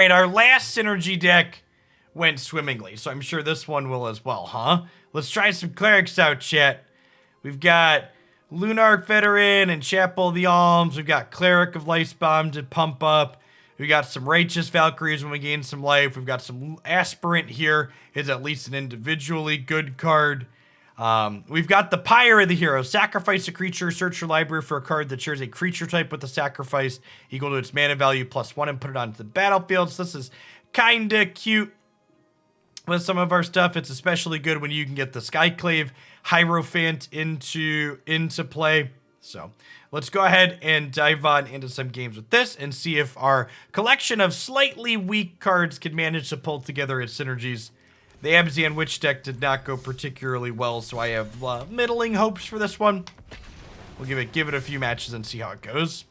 Alright, our last synergy deck went swimmingly, so I'm sure this one will as well, huh? Let's try some clerics out, chat. We've got Lunarch Veteran and Chapel of the Alms. We've got Cleric of Lifebomb to pump up. We got some Righteous Valkyries when we gain some life. We've got some Aspirant here. Is at least an individually good card. We've got the Pyre of the Heroes. Sacrifice a creature, search your library for a card that shares a creature type with a sacrifice equal to its mana value +1 and put it onto the battlefield. So this is kinda cute with some of our stuff. It's especially good when you can get the Skyclave Hierophant into play. So let's go ahead and dive on into some games with this and see if our collection of slightly weak cards can manage to pull together its synergies. The Abzan Witch deck did not go particularly well, so I have middling hopes for this one. We'll give it a few matches and see how it goes.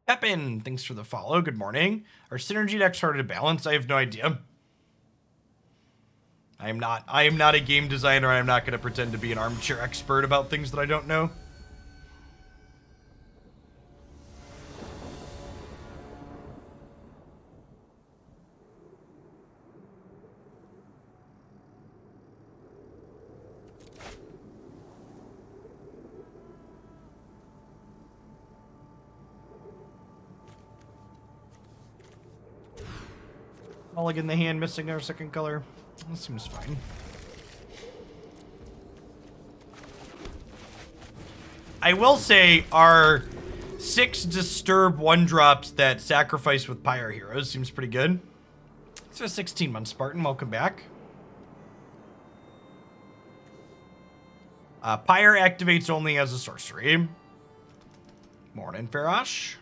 Pepin, thanks for the follow. Good morning. Are synergy decks harder to balance? I have no idea. I am not a game designer. I'm not going to pretend to be an armchair expert about things that I don't know. Mulligan the hand, missing our second color. That seems fine. I will say our 6 disturb 1-drops that sacrifice with Pyre Heroes seems pretty good. It's a 16-month Spartan. Welcome back. Pyre activates only as a sorcery. Morning, Farash.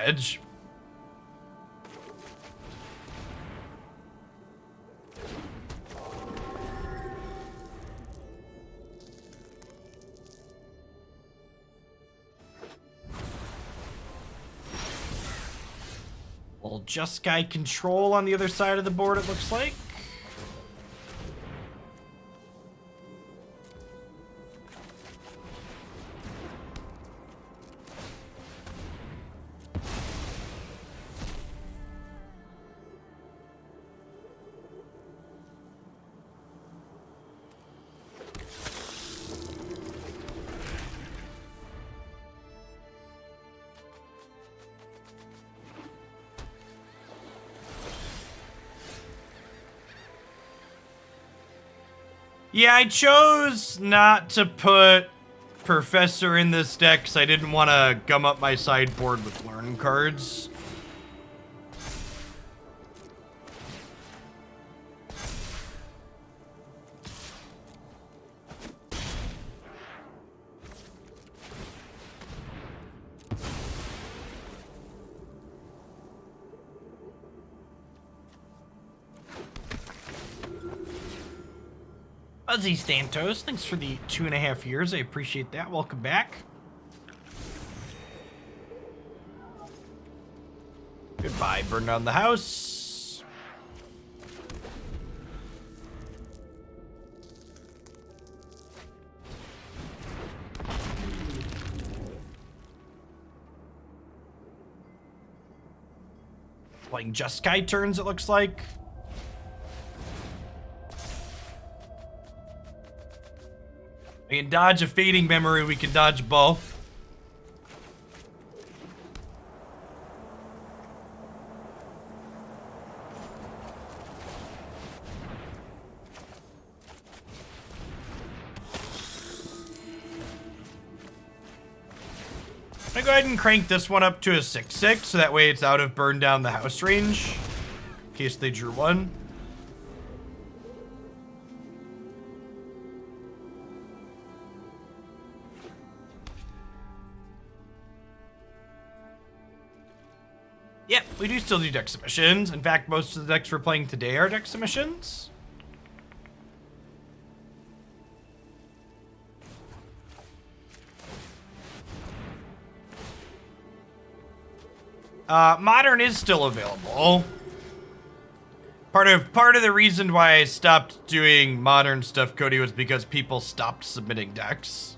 Edge. Well, Just Guy Control on the other side of the board, it looks like. Yeah, I chose not to put Professor in this deck because I didn't want to gum up my sideboard with learn cards. Fuzzy Stantos, thanks for the 2.5 years. I appreciate that. Welcome back. Goodbye, burn down the house. Playing Just Sky turns, it looks like. We can dodge a Fading Memory, we can dodge both. I'm gonna go ahead and crank this one up to a 6/6, so that way it's out of burn down the house range, in case they drew one. Yep, we do still do deck submissions. In fact, most of the decks we're playing today are deck submissions. Modern is still available. Part of the reason why I stopped doing modern stuff, Cody, was because people stopped submitting decks.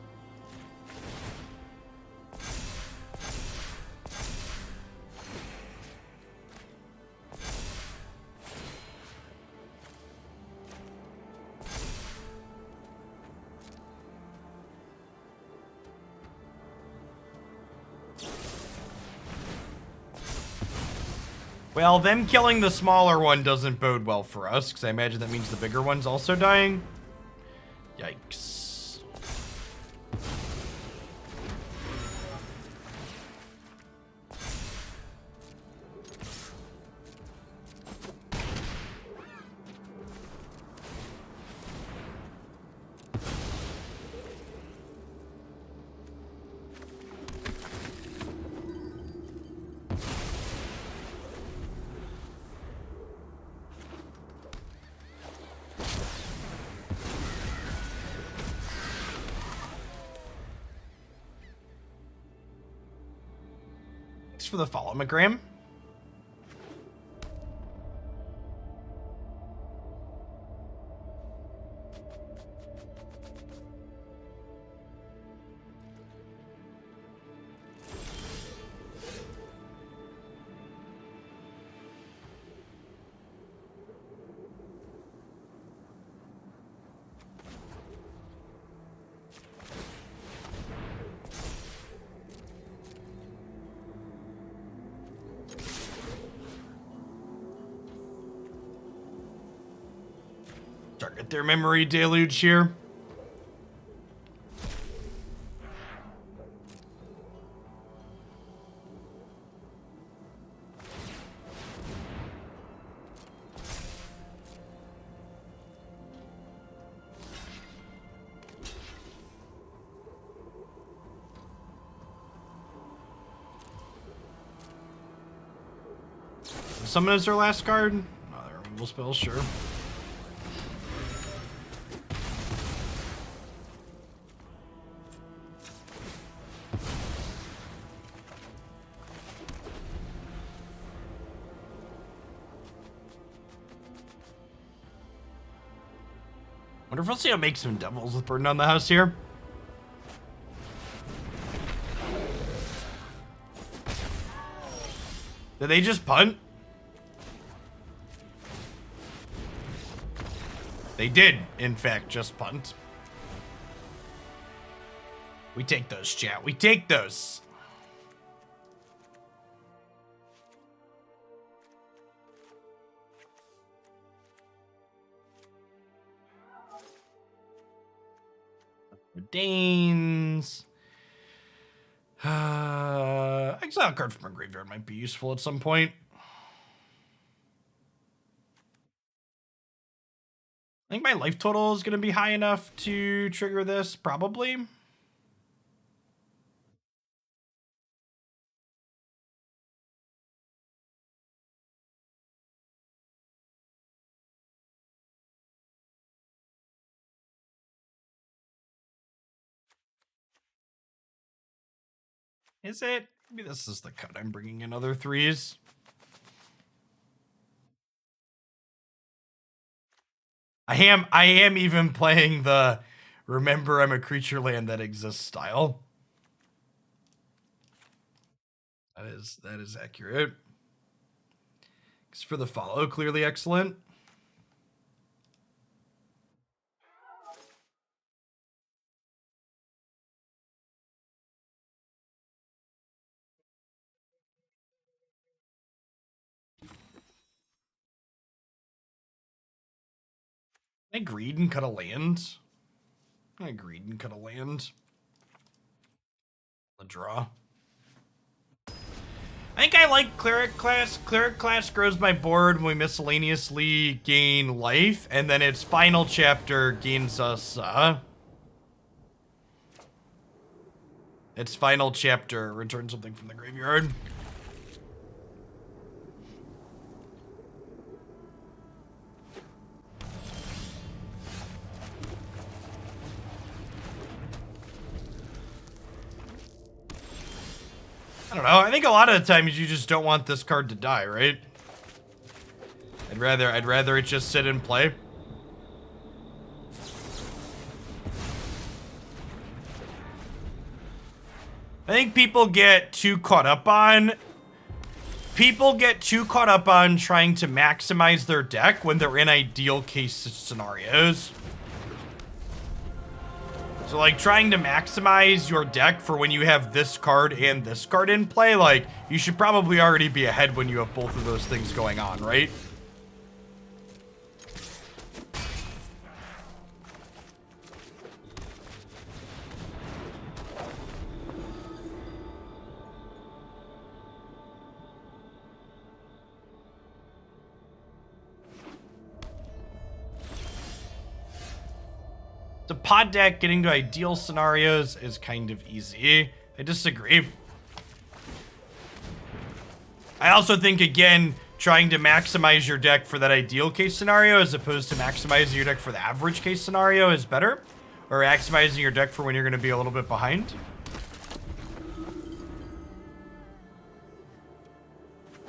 Well, them killing the smaller one doesn't bode well for us, because I imagine that means the bigger one's also dying. Yikes. For the follow, McGram. Target their memory deluge here. Summon as their last card? Oh, their removal spell, sure. Wonder if we'll see how to make some devils with Burden on the House here. Did they just punt? They did, in fact, just punt. We take those, chat. We take those. Danes. Exile a card from a graveyard might be useful at some point. I think my life total is going to be high enough to trigger this, probably. Is it? Maybe this is the cut. I'm bringing in other threes. I am even playing the remember I'm a creature land that exists style. That is accurate. Because for the follow, clearly excellent. I agreed and cut a land. I agreed and cut a land. The draw. I think I like Cleric Class. Cleric Class grows my board when we miscellaneously gain life, and then its final chapter gains us, its final chapter returns something from the graveyard. I don't know. I think a lot of the times you just don't want this card to die, right? I'd rather it just sit and play. I think people get too caught up on trying to maximize their deck when they're in ideal case scenarios. So like trying to maximize your deck for when you have this card and this card in play, like you should probably already be ahead when you have both of those things going on, right? The pod deck getting to ideal scenarios is kind of easy. I disagree. I also think, again, trying to maximize your deck for that ideal case scenario as opposed to maximizing your deck for the average case scenario is better. Or maximizing your deck for when you're going to be a little bit behind.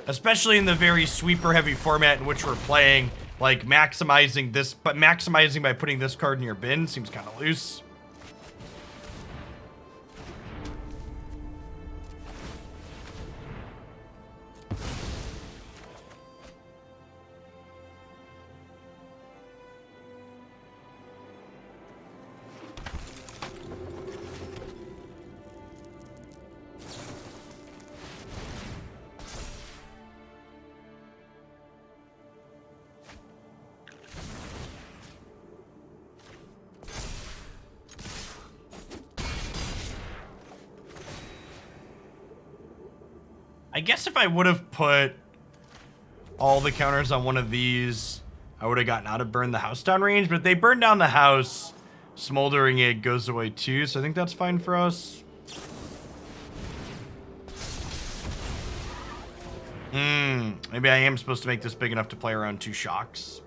Especially in the very sweeper heavy format in which we're playing. Like, maximizing this, but maximizing by putting this card in your bin seems kind of loose. I guess if I would have put all the counters on one of these, I would have gotten out of burn the house down range, but if they burn down the house, Smoldering Egg goes away too, so I think that's fine for us. Maybe I am supposed to make this big enough to play around 2 shocks.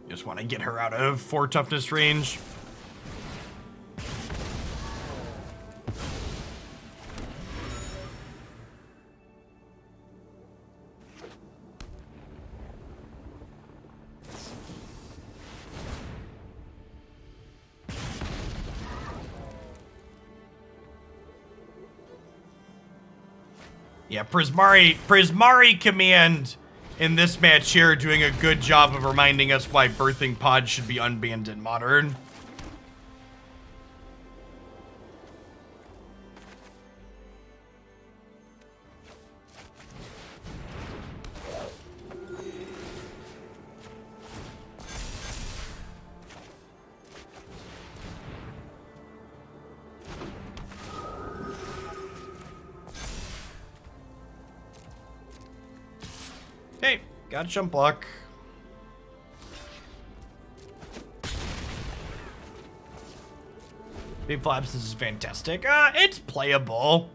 Just want to get her out of 4 toughness range. Yeah, Prismari Command in this match here doing a good job of reminding us why Birthing Pod should be unbanned in Modern. Okay, got a jump block. Fateful Absence is fantastic. It's playable.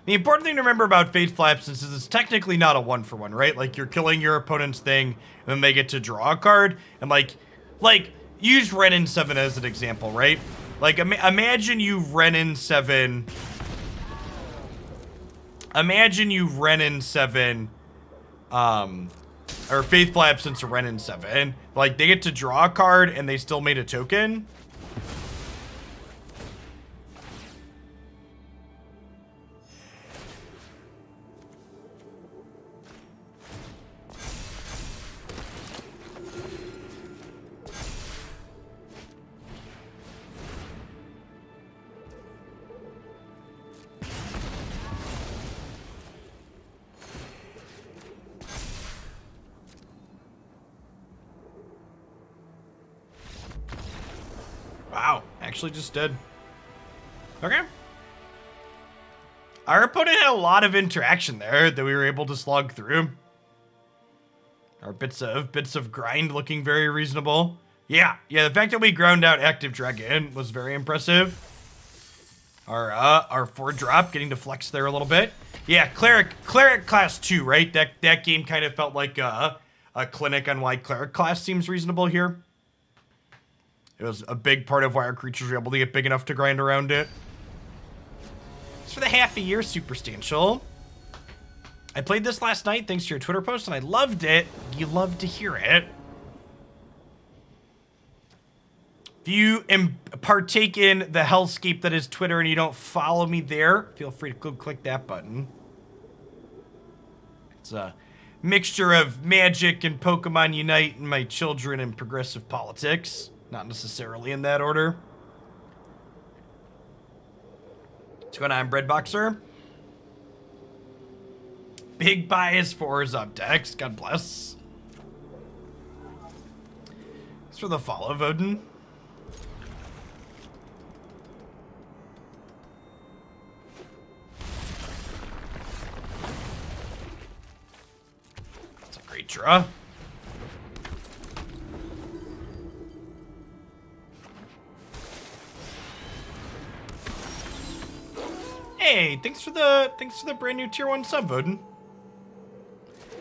The important thing to remember about Fateful Absence is it's technically not a 1-for-1, right? Like, you're killing your opponent's thing, and then they get to draw a card, and like, use Renin 7 as an example, right? Like, imagine you Renin 7... Imagine you Renin 7... or Faithful Absence or Renin 7. Like, they get to draw a card and they still made a token. Wow, actually just did. Okay. Our opponent had a lot of interaction there that we were able to slog through. Our bits of grind looking very reasonable. Yeah, the fact that we ground out Active Dragon was very impressive. Our 4-drop getting to flex there a little bit. Yeah, Cleric Class 2, right? That game kind of felt like a clinic on why Cleric Class seems reasonable here. It was a big part of why our creatures were able to get big enough to grind around it. It's for the half a year, Superstantial. I played this last night thanks to your Twitter post, and I loved it. You love to hear it. If you partake in the hellscape that is Twitter and you don't follow me there, feel free to go click that button. It's a mixture of Magic and Pokemon Unite and my children and progressive politics. Not necessarily in that order. What's going on, Breadboxer? Big bias for Orzhov decks. God bless. Thanks for the follow, Voden. That's a great draw. Hey, thanks for the brand new tier 1 sub, Voden.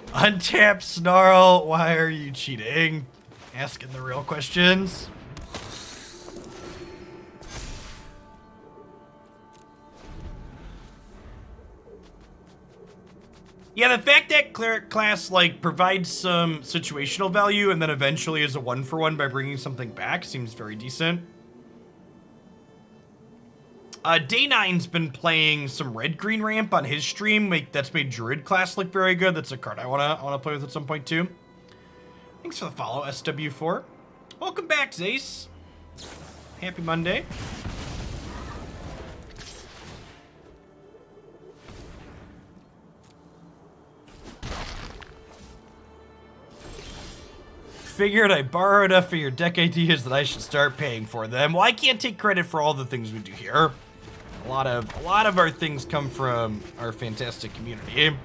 Untap Snarl, why are you cheating? Asking the real questions. Yeah, the fact that Cleric Class, like, provides some situational value and then eventually is a 1-for-1 by bringing something back seems very decent. Day9's been playing some red-green ramp on his stream. That's made Druid Class look very good. That's a card I wanna play with at some point too. Thanks for the follow, SW4. Welcome back, Zace. Happy Monday. Figured I borrowed enough of your deck ideas that I should start paying for them. Well, I can't take credit for all the things we do here. A lot of our things come from our fantastic community.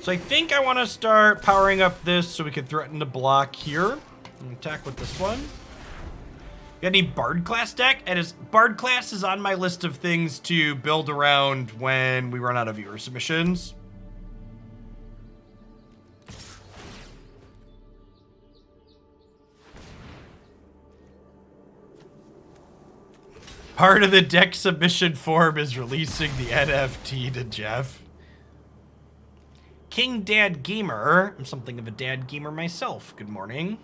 So I think I want to start powering up this so we can threaten to block here. And attack with this one. Got any Bard Class deck? Bard Class is on my list of things to build around when we run out of viewer submissions. Part of the deck submission form is releasing the NFT to Jeff. King Dad Gamer. I'm something of a dad gamer myself. Good morning.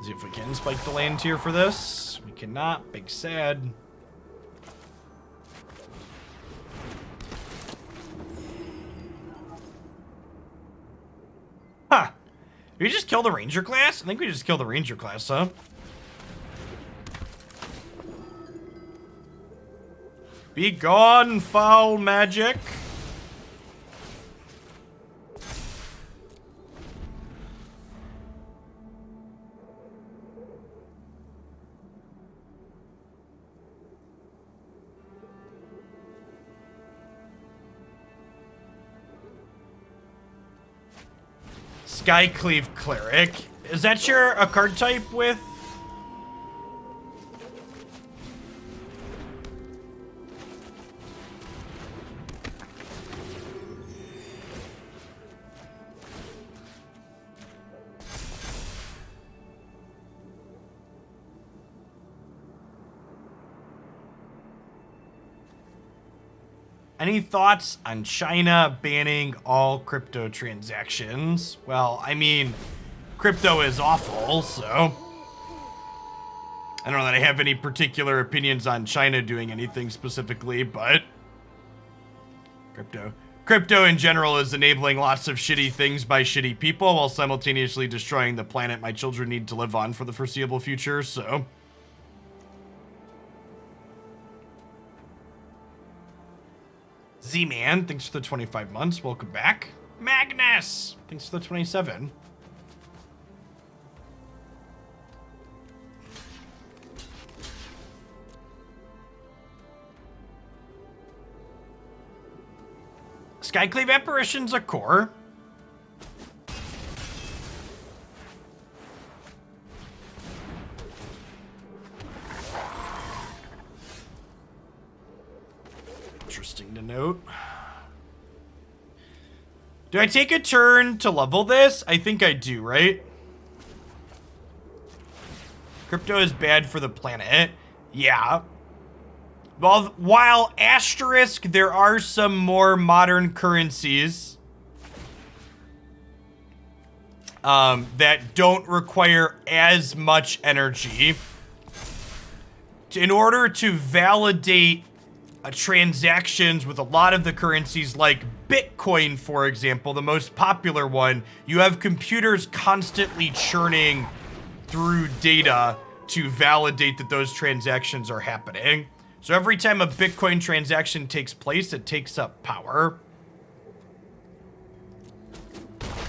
See if we can spike the land tier for this. We cannot. Big sad. Huh. Did we just kill the Ranger class? I think we just killed the Ranger class, huh? Be gone, foul magic. Skyclave Cleric. Is that a card type with? Any thoughts on China banning all crypto transactions? Well, I mean, crypto is awful, so I don't know that I have any particular opinions on China doing anything specifically, but crypto in general is enabling lots of shitty things by shitty people while simultaneously destroying the planet my children need to live on for the foreseeable future, so. Z-Man, thanks for the 25 months. Welcome back. Magnus! Thanks for the 27. Skyclave Apparition's a core. Interesting to note. Do I take a turn to level this? I think I do, right? Crypto is bad for the planet. Yeah. Well, while asterisk, there are some more modern currencies that don't require as much energy. In order to validate transactions with a lot of the currencies like Bitcoin, for example, the most popular one, you have computers constantly churning through data to validate that those transactions are happening. So every time a Bitcoin transaction takes place, it takes up power.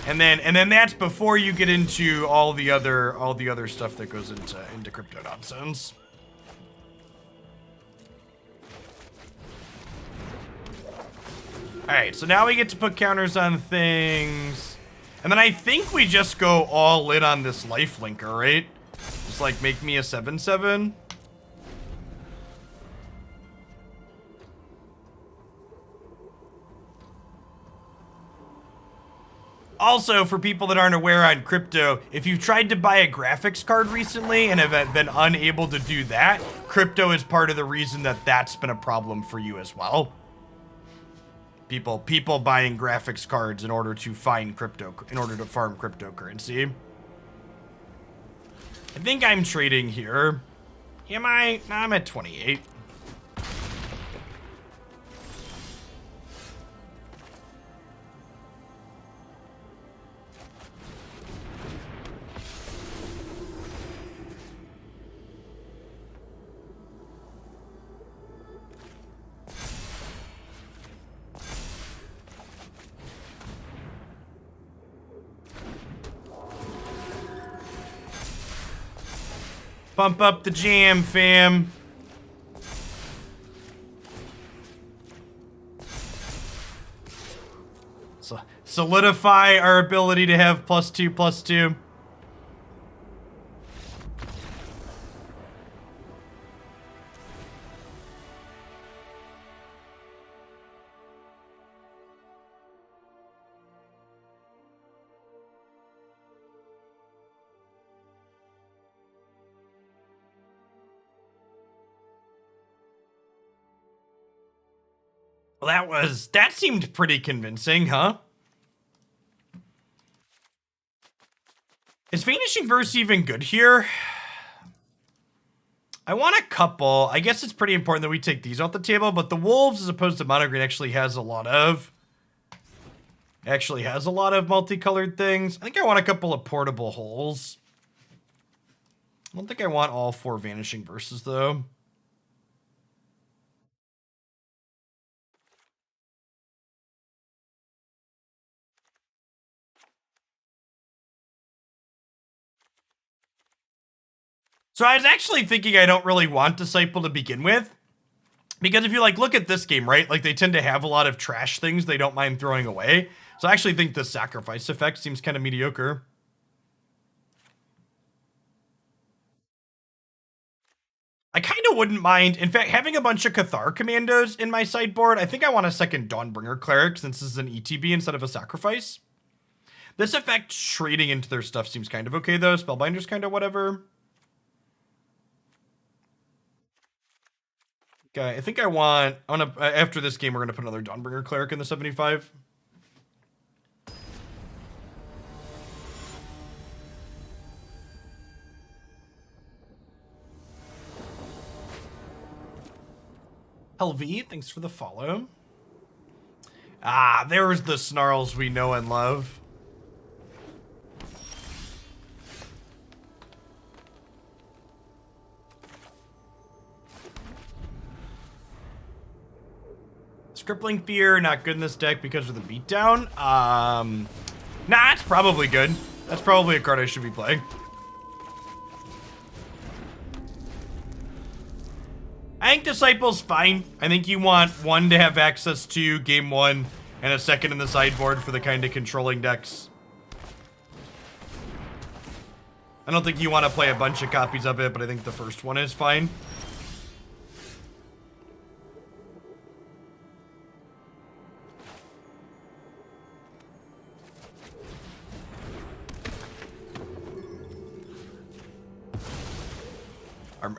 And then that's before you get into all the other stuff that goes into crypto nonsense. All right, so now we get to put counters on things. And then I think we just go all in on this life linker, right? Just like make me a 7/7. Also, for people that aren't aware on crypto, if you've tried to buy a graphics card recently and have been unable to do that, crypto is part of the reason that that's been a problem for you as well. People buying graphics cards in order to farm cryptocurrency. I think I'm trading here. Am I? No, I'm at 28. Pump up the jam, fam. So solidify our ability to have +2/+2. Well, that seemed pretty convincing, huh? Is Vanishing Verse even good here? I want a couple. I guess it's pretty important that we take these off the table, but the wolves as opposed to monogreen actually has a lot of multicolored things. I think I want a couple of portable holes. I don't think I want all 4 Vanishing Verses though. So I was actually thinking I don't really want Disciple to begin with. Because if you like look at this game, right? Like they tend to have a lot of trash things they don't mind throwing away. So I actually think the sacrifice effect seems kind of mediocre. I kind of wouldn't mind, in fact, having a bunch of Cathar Commandos in my sideboard. I think I want a second Dawnbringer Cleric since this is an ETB instead of a sacrifice. This effect trading into their stuff seems kind of okay though. Spellbinder's kind of whatever. Okay, I think I want after this game, we're going to put another Dawnbringer Cleric in the 75. LV, thanks for the follow. Ah, there's the snarls we know and love. Crippling Fear not good in this deck because of the beatdown? Nah, it's probably good. That's probably a card I should be playing. I think Disciple's fine. I think you want one to have access to game one and a second in the sideboard for the kind of controlling decks. I don't think you want to play a bunch of copies of it, but I think the first one is fine.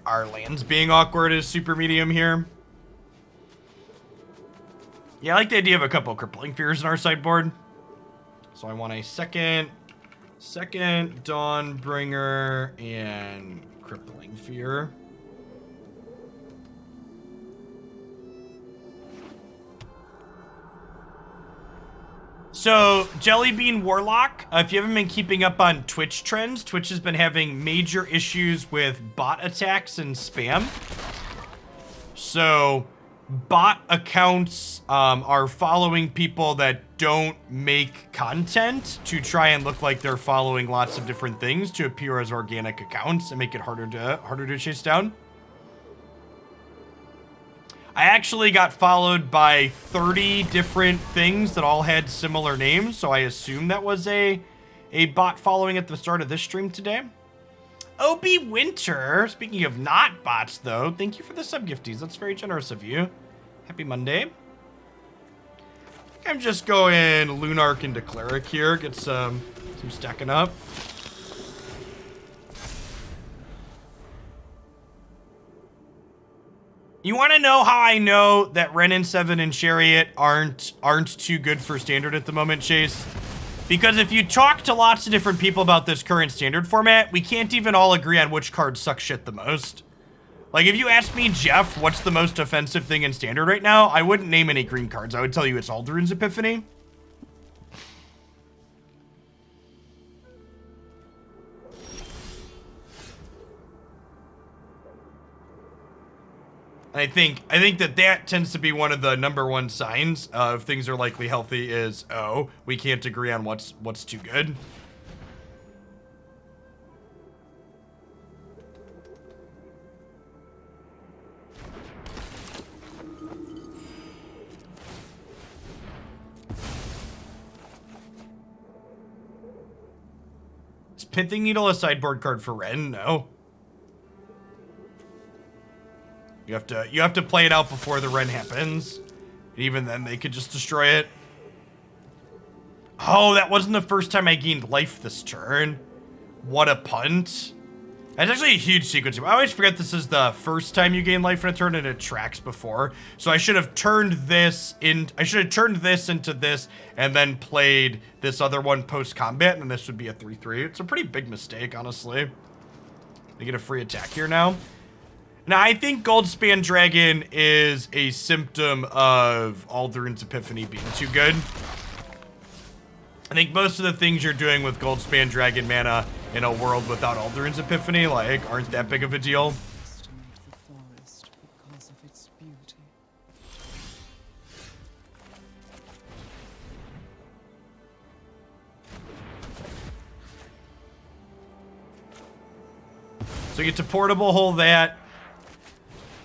Our lands being awkward is super medium here. Yeah, I like the idea of a couple of Crippling Fears in our sideboard. So I want a second Dawnbringer and Crippling Fear. So, Jellybean Warlock, if you haven't been keeping up on Twitch trends, Twitch has been having major issues with bot attacks and spam. So, bot accounts are following people that don't make content to try and look like they're following lots of different things to appear as organic accounts and make it harder to chase down. I actually got followed by 30 different things that all had similar names, so I assume that was a bot following at the start of this stream today. OB Winter, speaking of not bots though, thank you for the sub-gifties. That's very generous of you. Happy Monday. I think I'm just going Lunarch into Cleric here, get some stacking up. You want to know how I know that Renin 7 and Chariot aren't too good for Standard at the moment, Chase? Because if you talk to lots of different people about this current Standard format, we can't even all agree on which cards suck shit the most. Like, if you ask me, Jeff, what's the most offensive thing in Standard right now, I wouldn't name any green cards. I would tell you it's Aldurin's Epiphany. I think that tends to be one of the #1 signs of things are likely healthy is, oh, we can't agree on what's too good. Is Pithing Needle a sideboard card for Ren? No. You have to play it out before the Ren happens. And even then, they could just destroy it. Oh, that wasn't the first time I gained life this turn. What a punt. That's actually a huge sequence. I always forget this is the first time you gain life in a turn and it tracks before. So I should have turned this into this and then played this other one post-combat, and this would be a 3/3. It's a pretty big mistake, honestly. They get a free attack here now. Now, I think Goldspan Dragon is a symptom of Aldurin's Epiphany being too good. I think most of the things you're doing with Goldspan Dragon mana in a world without Aldurin's Epiphany, like, aren't that big of a deal. So you get to Portable Hole that.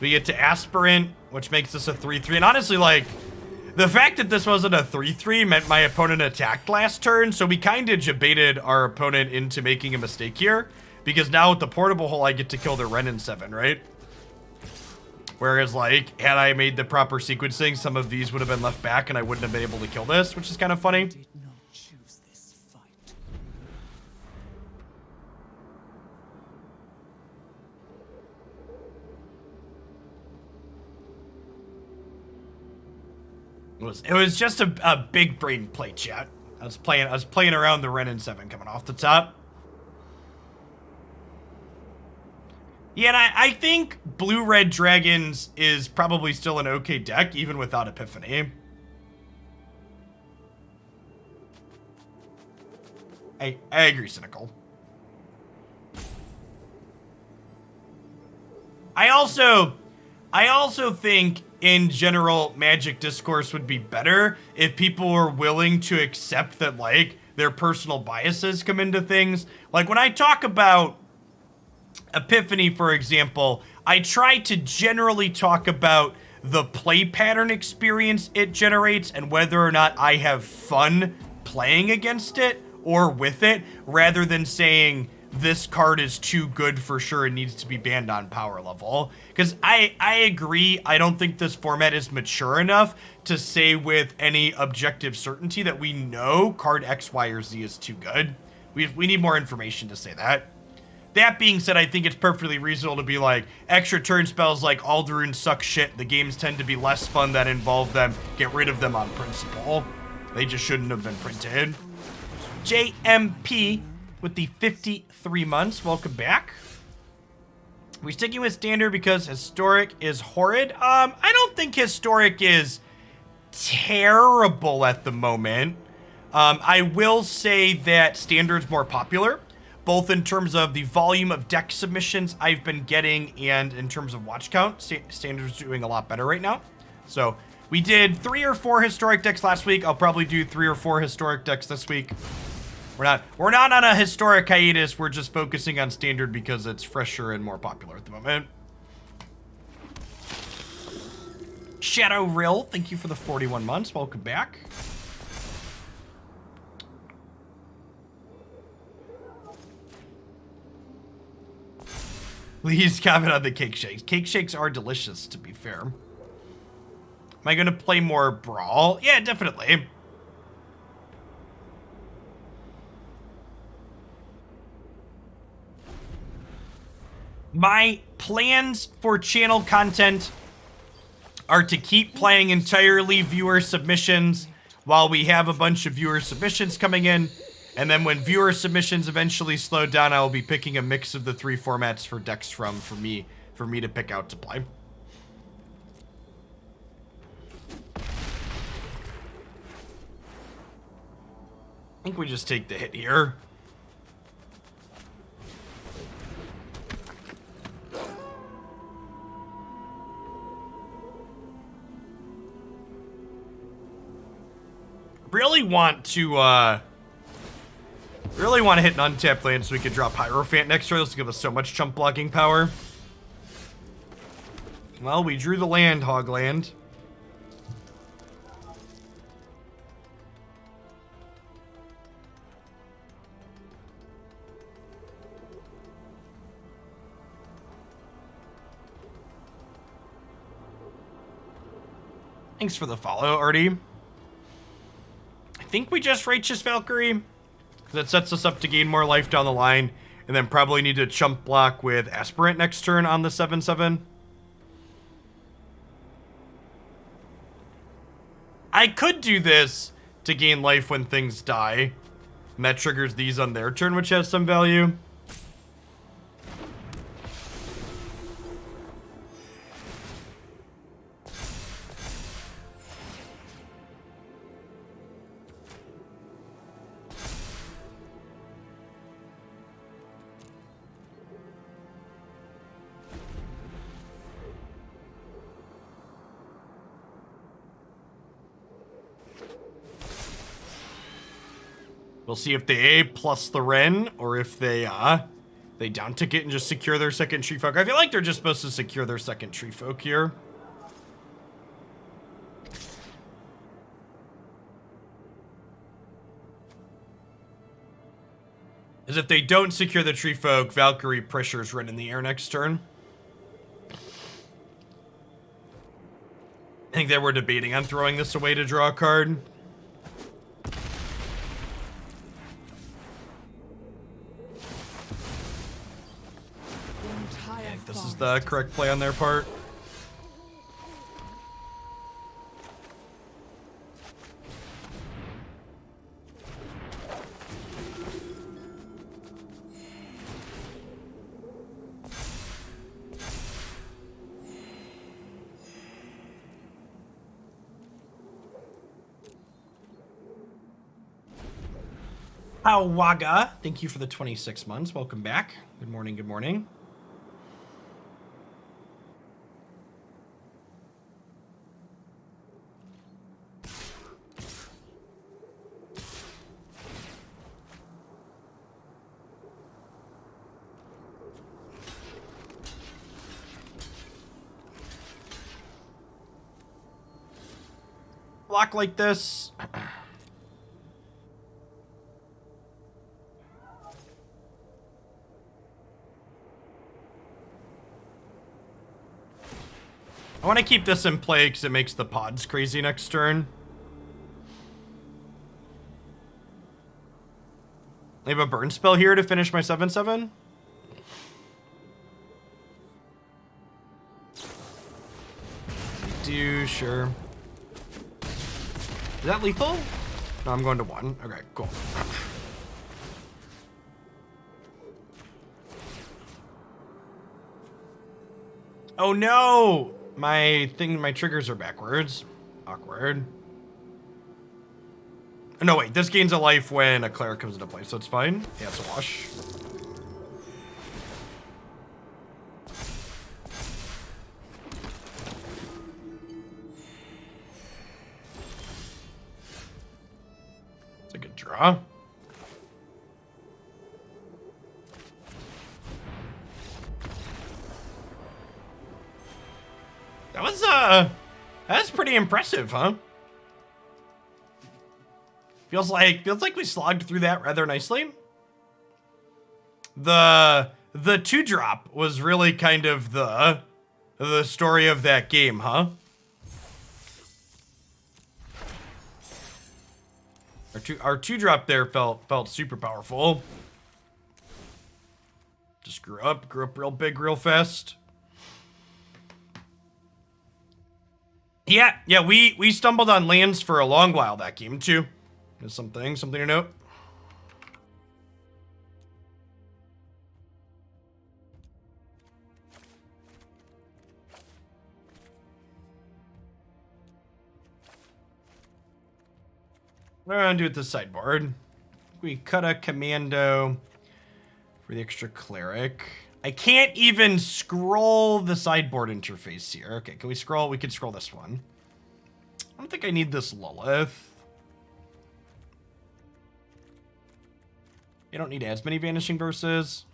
We get to Aspirant, which makes this a 3/3. And honestly, like, the fact that this wasn't a 3/3 meant my opponent attacked last turn, so we kind of jebaited our opponent into making a mistake here. Because now with the Portable Hole, I get to kill the Renin 7, right? Whereas, like, had I made the proper sequencing, some of these would have been left back and I wouldn't have been able to kill this, which is kind of funny. It was just a big brain play, chat. I was playing around the Renin 7 coming off the top. Yeah, and I think Blue-Red Dragons is probably still an okay deck, even without Epiphany. I agree, Cynical. I I also think, in general, Magic discourse would be better if people were willing to accept that, like, their personal biases come into things. Like, when I talk about Epiphany, for example, I try to generally talk about the play pattern experience it generates and whether or not I have fun playing against it or with it, rather than saying this card is too good for sure and needs to be banned on power level. Because I agree, I don't think this format is mature enough to say with any objective certainty that we know card X, Y, or Z is too good. We need more information to say that. That being said, I think it's perfectly reasonable to be like, extra turn spells like Alderaan suck shit. The games tend to be less fun that involve them. Get rid of them on principle. They just shouldn't have been printed. JMP with the 53 months. Welcome back. We're sticking with standard because historic is horrid. I don't think historic is terrible at the moment. I will say that standard's more popular, both in terms of the volume of deck submissions I've been getting and in terms of watch count. Standard's doing a lot better right now. So we did 3 or 4 historic decks last week. I'll probably do 3 or 4 historic decks this week. We're not on a historic hiatus. We're just focusing on standard because it's fresher and more popular at the moment. Shadow Rill, thank you for the 41 months. Welcome back. Please comment on the cake shakes. Cake shakes are delicious, to be fair. Am I going to play more Brawl? Yeah, definitely. My plans for channel content are to keep playing entirely viewer submissions while we have a bunch of viewer submissions coming in. And then when viewer submissions eventually slow down, I will be picking a mix of the 3 formats for decks for me to pick out to play. I think we just take the hit here. Really want to hit an untapped land so we could drop Hierophant next turn. This will give us so much chump blocking power. Well, we drew the land, Hogland. Thanks for the follow, Artie. I think we just Righteous Valkyrie. That sets us up to gain more life down the line, and then probably need to chump block with Aspirant next turn on the 7/7. I could do this to gain life when things die, and that triggers these on their turn, which has some value. We'll see if they A plus the Ren, or if they down ticket and just secure their second Tree Folk. I feel like they're just supposed to secure their second Tree Folk here. As if they don't secure the Tree Folk, Valkyrie pressures Ren in the air next turn. I think they were debating on throwing this away to draw a card. This is the correct play on their part. Awaga, thank you for the 26 months. Welcome back. Good morning, good morning. block like this. I want to keep this in play because it makes the pods crazy next turn. I have a burn spell here to finish my 7/7. Do, sure. Is that lethal? No, I'm going to 1. Okay, cool. Oh no! My triggers are backwards. Awkward. No, wait, this gains a life when a cleric comes into play, so it's fine. Yeah, it's a wash. It's a good draw. That's pretty impressive, huh? Feels like we slogged through that rather nicely. The 2-drop was really kind of the story of that game, huh? Our 2-drop there felt super powerful. Just grew up real big, real fast. Yeah, we stumbled on lands for a long while that game too. There's something to note. What am I gonna do with the sideboard? We cut a commando for the extra cleric. I can't even scroll the sideboard interface here. Okay, can we scroll? We could scroll this one. I don't think I need this Lilith. You don't need as many Vanishing Verses.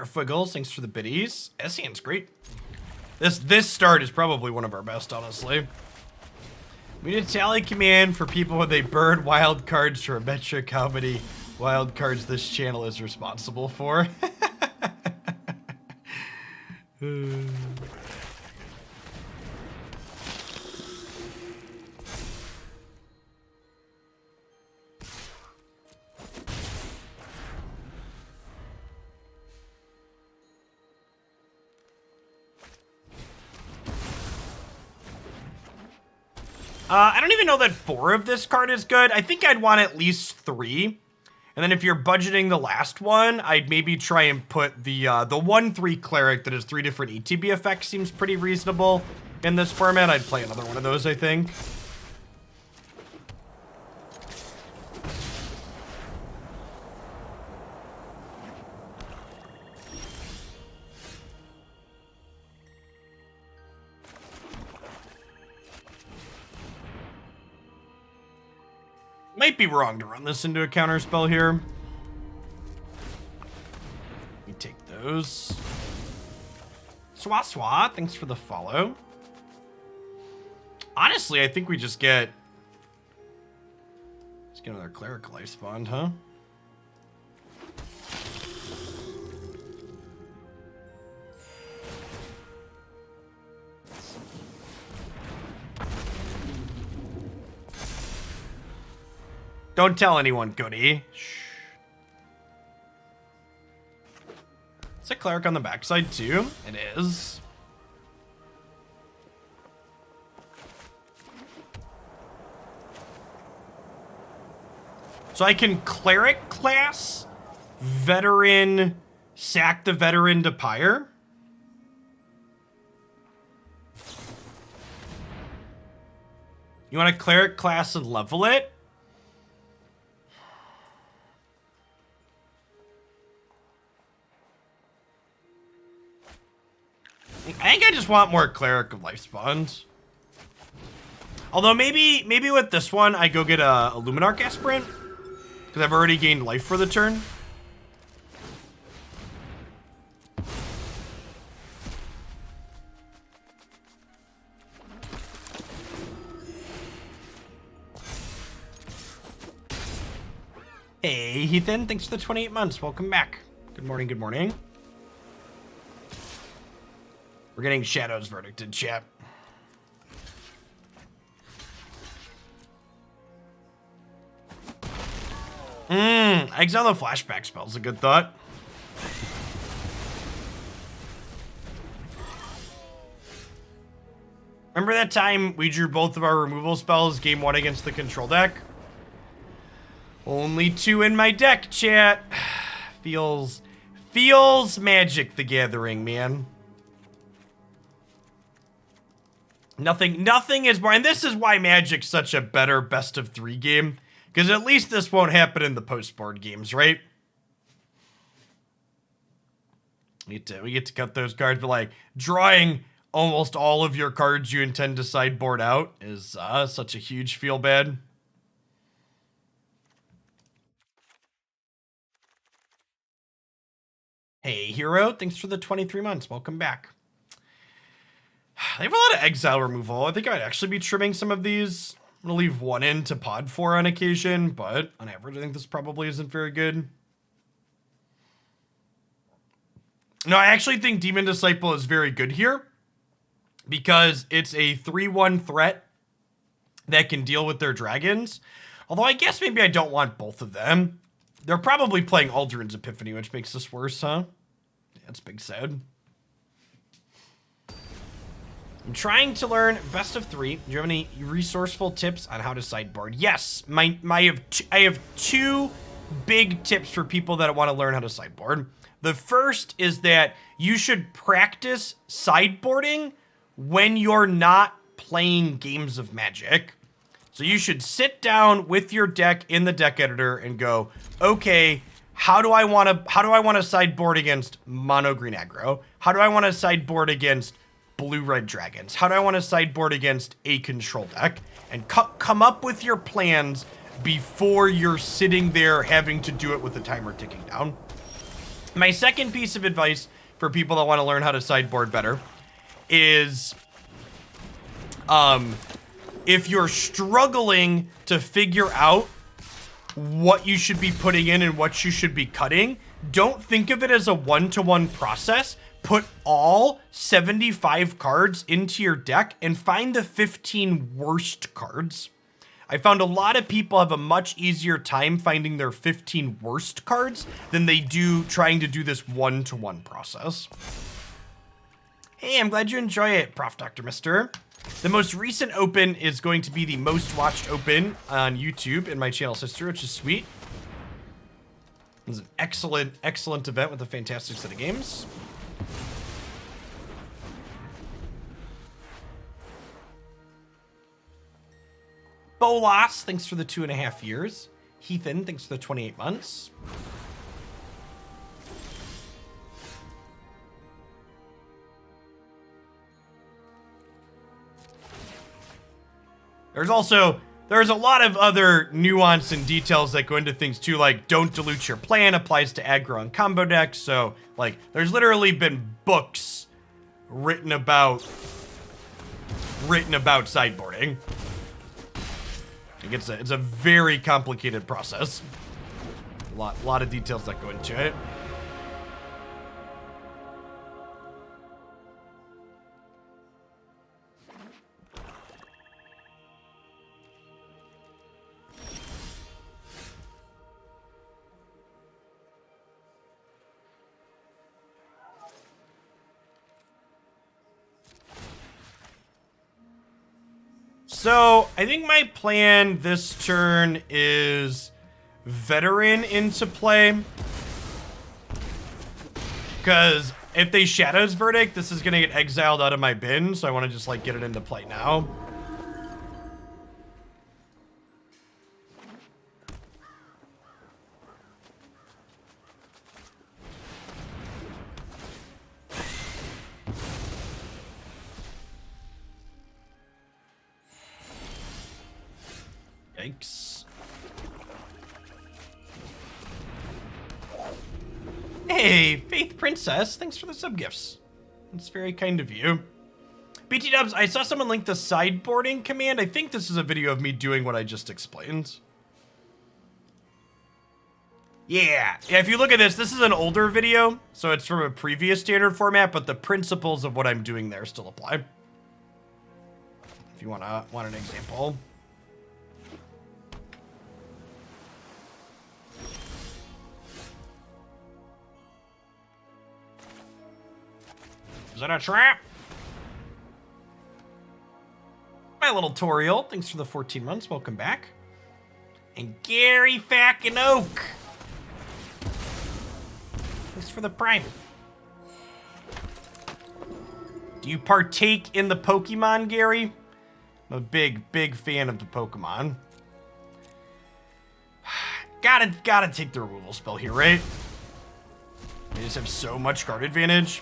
Figgles, thanks for the biddies. Essian's great. This start is probably one of our best, honestly. We did tally command for people when they burn wild cards for a metric how many wild cards this channel is responsible for. I don't even know that 4 of this card is good. I think I'd want at least 3. And then if you're budgeting the last one, I'd maybe try and put the 1/3 Cleric that has 3 different ETB effects seems pretty reasonable in this format. I'd play another one of those, I think. Might be wrong to run this into a counter spell here. We take those. Swat, thanks for the follow. Honestly, I think we just get... Let's get another Cleric life spawned, huh? Don't tell anyone, Goody. Shh. Is a Cleric on the backside too? It is. So I can Cleric Class, Veteran, sack the Veteran to Pyre. You want a Cleric Class and level it? I think I just want more Cleric of Life Spawns. Although maybe with this one, I go get a Luminarch Aspirant. Because I've already gained life for the turn. Hey, Heathen, thanks for the 28 months. Welcome back. Good morning, good morning. We're getting Shadow's Verdict in chat. Exile the flashback spell's a good thought. Remember that time we drew both of our removal spells game 1 against the control deck? Only 2 in my deck, chat. Feels Magic the Gathering, man. Nothing is more, and this is why Magic's such a better best of 3 game. Because at least this won't happen in the post-board games, right? We get to cut those cards, but like drawing almost all of your cards you intend to sideboard out is such a huge feel bad. Hey, Hero, thanks for the 23 months. Welcome back. They have a lot of exile removal. I think I'd actually be trimming some of these. I'm going to leave one in to pod for on occasion, but on average, I think this probably isn't very good. No, I actually think Demon Disciple is very good here because it's a 3/1 threat that can deal with their dragons. Although I guess maybe I don't want both of them. They're probably playing Aldrin's Epiphany, which makes this worse, huh? Yeah, that's big sad. I'm trying to learn best of 3. Do you have any resourceful tips on how to sideboard? Yes, I have 2 big tips for people that want to learn how to sideboard. The first is that you should practice sideboarding when you're not playing games of Magic. So you should sit down with your deck in the deck editor and go, okay, how do I want to sideboard against mono green aggro? How do I want to sideboard against blue-red dragons? How do I want to sideboard against a control deck? And come up with your plans before you're sitting there having to do it with the timer ticking down. My second piece of advice for people that want to learn how to sideboard better is if you're struggling to figure out what you should be putting in and what you should be cutting, don't think of it as a one-to-one process. Put all 75 cards into your deck and find the 15 worst cards. I found a lot of people have a much easier time finding their 15 worst cards than they do trying to do this one-to-one process. Hey, I'm glad you enjoy it, Prof. Dr. Mister. The most recent open is going to be the most watched open on YouTube in my channel's history, which is sweet. It was an excellent, excellent event with a fantastic set of games. Bolas, thanks for the 2.5 years. Heathen, thanks for the 28 months. There's a lot of other nuance and details that go into things too, like don't dilute your plan applies to aggro and combo decks. So like there's literally been books written about sideboarding. It's a very complicated process. A lot of details that go into it. So, I think my plan this turn is Veteran into play. Because if they Shadow's Verdict, this is going to get exiled out of my bin, so I want to just, like, get it into play now. Yikes. Hey, Faith Princess, thanks for the sub-gifts. That's very kind of you. BT Dubs, I saw someone link the sideboarding command. I think this is a video of me doing what I just explained. Yeah, if you look at this, this is an older video, so it's from a previous standard format, but the principles of what I'm doing there still apply. If you want an example. Is that a trap? My little Toriel, thanks for the 14 months. Welcome back. And Gary Fackin Oak, thanks for the prime. Do you partake in the Pokemon, Gary? I'm a big fan of the Pokemon. Gotta take the removal spell here, right? They just have so much card advantage.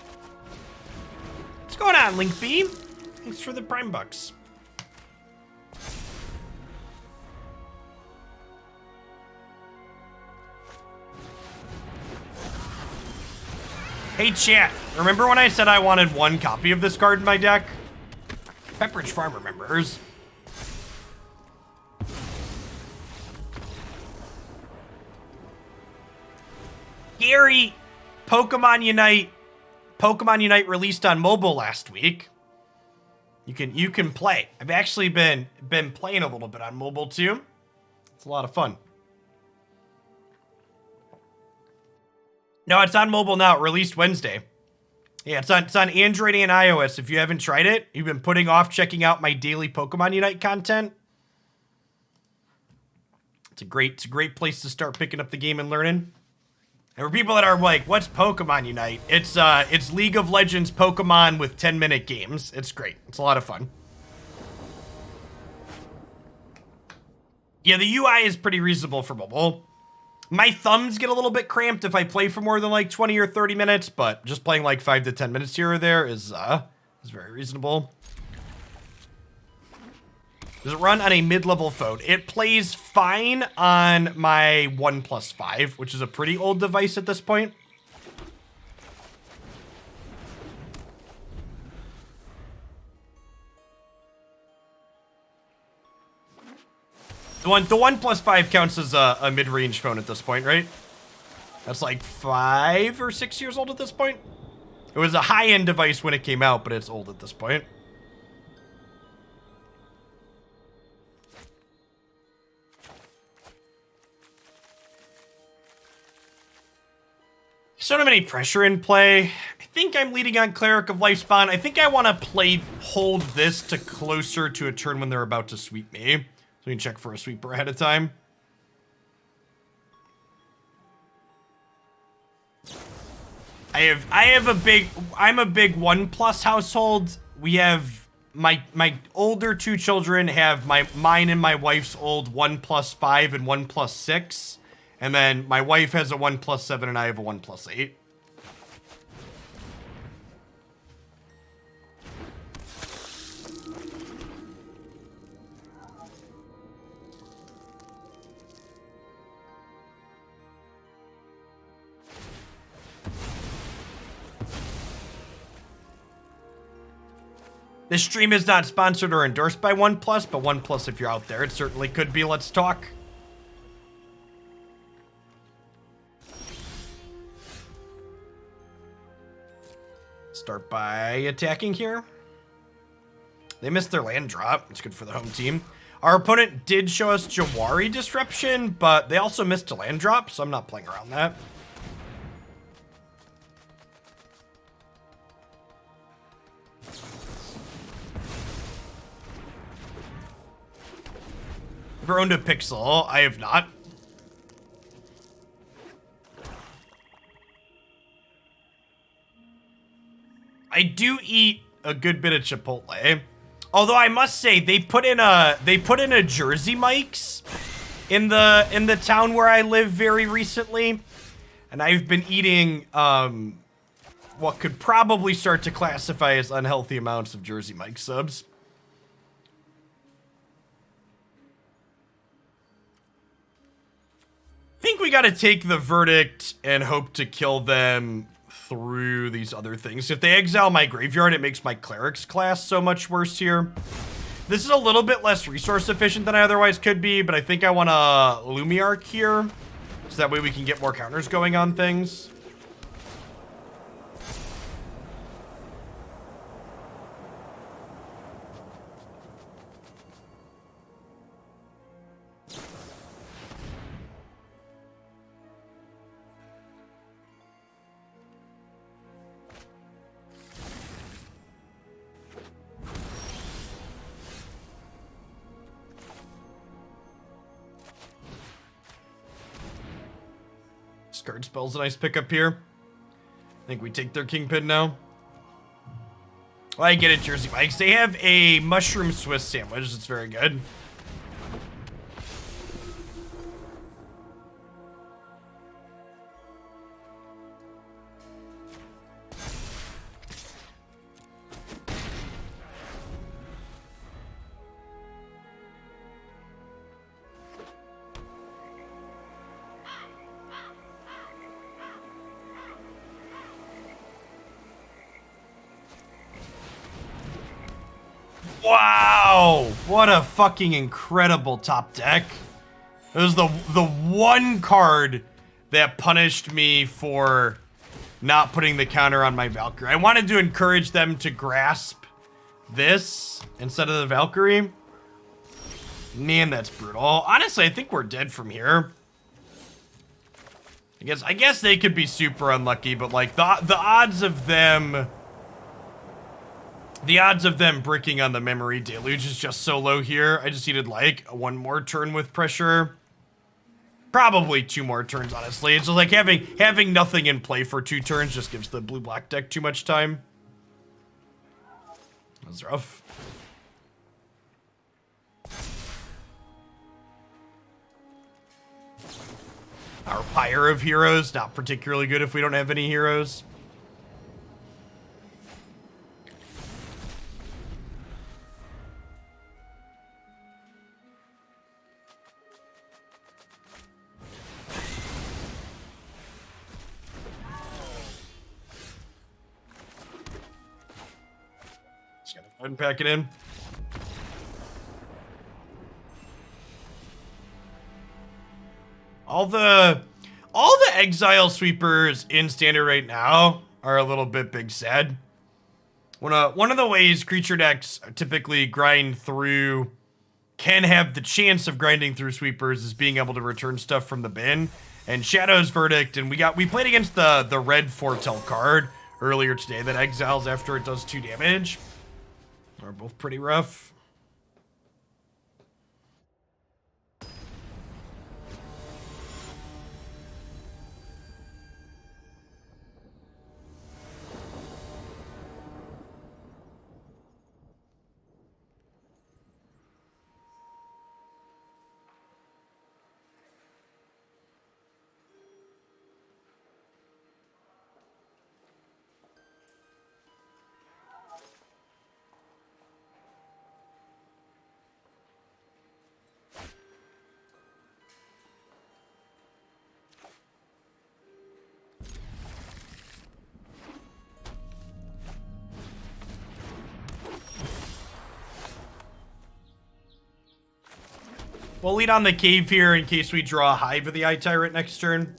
What's going on, Link B? Thanks for the prime bucks. Hey chat, remember when I said I wanted one copy of this card in my deck? Pepperidge Farm remembers. Gary, Pokemon Unite released on mobile last week. You can play. I've actually been playing a little bit on mobile too. It's a lot of fun. No, it's on mobile now. It released Wednesday. Yeah, it's on Android and iOS. If you haven't tried it, you've been putting off checking out my daily Pokemon Unite content. It's a great place to start picking up the game and learning. And for people that are like, what's Pokemon Unite? It's League of Legends Pokemon with 10-minute games. It's great. It's a lot of fun. Yeah, the UI is pretty reasonable for mobile. My thumbs get a little bit cramped if I play for more than like 20 or 30 minutes, but just playing like 5 to 10 minutes here or there is very reasonable. Does it run on a mid-level phone? It plays fine on my OnePlus 5, which is a pretty old device at this point. The OnePlus 5 counts as a mid-range phone at this point, right? That's like 5 or 6 years old at this point. It was a high-end device when it came out, but it's old at this point. So not many pressure in play. I think I'm leading on Cleric of Lifespan. I think I want to hold this to closer to a turn when they're about to sweep me. So we can check for a sweeper ahead of time. I'm a big OnePlus household. We have my older two children have mine and my wife's old OnePlus 5 and OnePlus 6. And then my wife has a OnePlus 7 and I have a OnePlus 8. This stream is not sponsored or endorsed by OnePlus, but OnePlus, if you're out there, it certainly could be. Let's talk. Start by attacking here. They missed their land drop. It's good for the home team. Our opponent did show us Jawari Disruption, but they also missed a land drop, so I'm not playing around that. Ever owned a Pixel? I have not. I do eat a good bit of Chipotle. Although I must say, they put in a Jersey Mike's in the town where I live very recently. And I've been eating what could probably start to classify as unhealthy amounts of Jersey Mike subs. I think we gotta take the verdict and hope to kill them through these other things. If they exile my graveyard, it makes my Clerics class so much worse here. This is a little bit less resource efficient than I otherwise could be, but I think I want a Luminarch here, so that way we can get more counters going on things. Discard spell's a nice pickup here. I think we take their Kingpin now. Well, I get it, Jersey Mike's. They have a mushroom Swiss sandwich. That's very good. Wow, what a fucking incredible top deck. It was the one card that punished me for not putting the counter on my Valkyrie. I wanted to encourage them to grasp this instead of the Valkyrie. Man, that's brutal. Honestly, I think we're dead from here. I guess they could be super unlucky, but like the odds of them... The odds of them bricking on the Memory Deluge is just so low here. I just needed, like, one more turn with pressure. Probably 2 more turns, honestly. It's just like having nothing in play for 2 turns just gives the blue-black deck too much time. That was rough. Our Pyre of Heroes, not particularly good if we don't have any heroes. Unpack it in. All the exile sweepers in standard right now are a little bit big sad. One of the ways creature decks typically grind through, can have the chance of grinding through sweepers, is being able to return stuff from the bin. And Shadow's Verdict, and we played against the red Foretell card earlier today that exiles after it does 2 damage. Are both pretty rough. We'll lead on the cave here in case we draw a Hive of the Eye Tyrant next turn.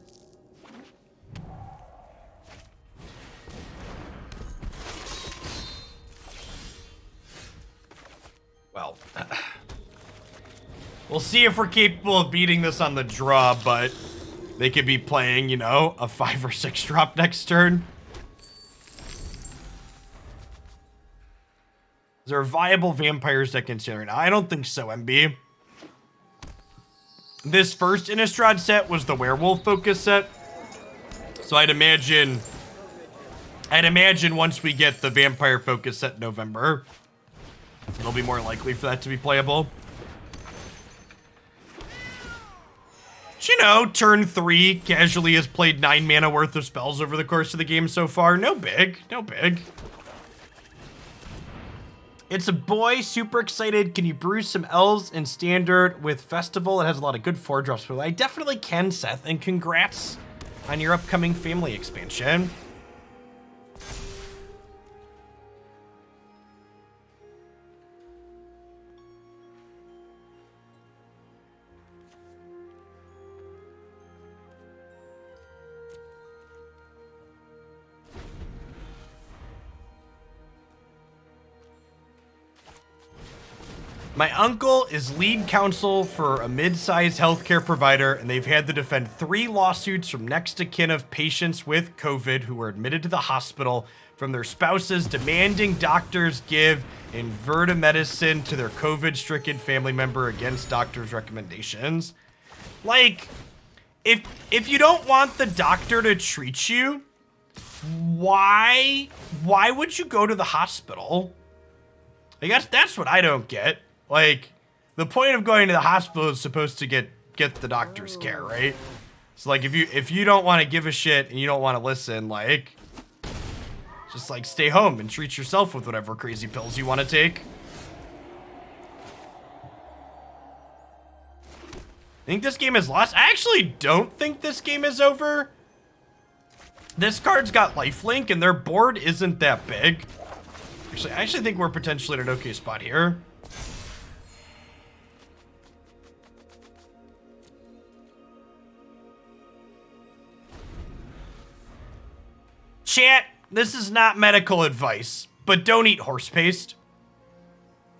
Well, we'll see if we're capable of beating this on the draw, but they could be playing, you know, a 5 or 6 drop next turn. Is there a viable vampires deck in standard? I don't think so, MB. This first Innistrad set was the werewolf focus set. So I'd imagine I'd imagine once we get the vampire focus set in November, it'll be more likely for that to be playable. But, you know, turn 3 casually has played 9 mana worth of spells over the course of the game so far. No big, no big. It's a boy, super excited. Can you brew some elves in standard with festival? It has a lot of good 4-drops. I definitely can, Seth, and congrats on your upcoming family expansion. My uncle is lead counsel for a mid-sized healthcare provider, and they've had to defend 3 lawsuits from next of kin of patients with COVID who were admitted to the hospital from their spouses demanding doctors give inverted medicine to their COVID-stricken family member against doctors' recommendations. Like, if you don't want the doctor to treat you, why would you go to the hospital? I guess that's what I don't get. Like, the point of going to the hospital is supposed to get the doctor's care, right? So, like, if you don't want to give a shit and you don't want to listen, like, just, like, stay home and treat yourself with whatever crazy pills you want to take. I think this game is lost. I actually don't think this game is over. This card's got lifelink, and their board isn't that big. Actually, I actually think we're potentially in an okay spot here. Chat, this is not medical advice, but don't eat horse paste.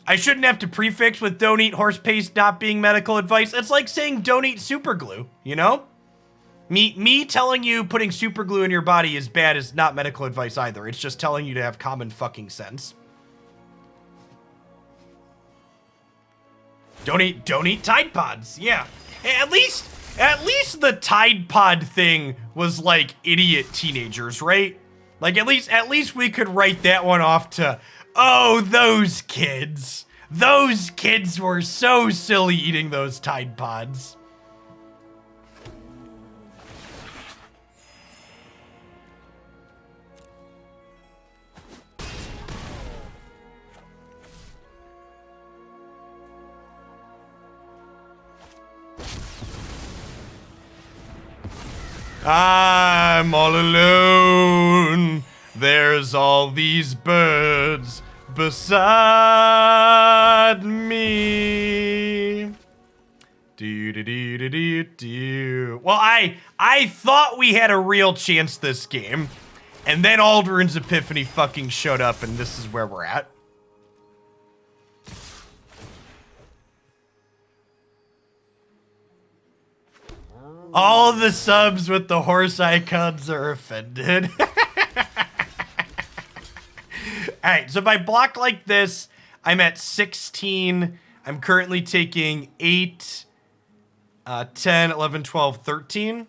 I shouldn't have to prefix with don't eat horse paste not being medical advice. It's like saying don't eat super glue, you know? Me telling you putting super glue in your body is bad is not medical advice either. It's just telling you to have common fucking sense. Don't eat Tide Pods. Yeah. At least the Tide Pod thing was like idiot teenagers, right? Like at least we could write that one off to, oh, those kids. Those kids were so silly eating those Tide Pods. I'm all alone. There's all these birds beside me. Well, I thought we had a real chance this game, and then Aldrin's Epiphany fucking showed up, and this is where we're at. All the subs with the horse icons are offended. Alright, so if I block like this, I'm at 16. I'm currently taking 8, 10, 11, 12, 13.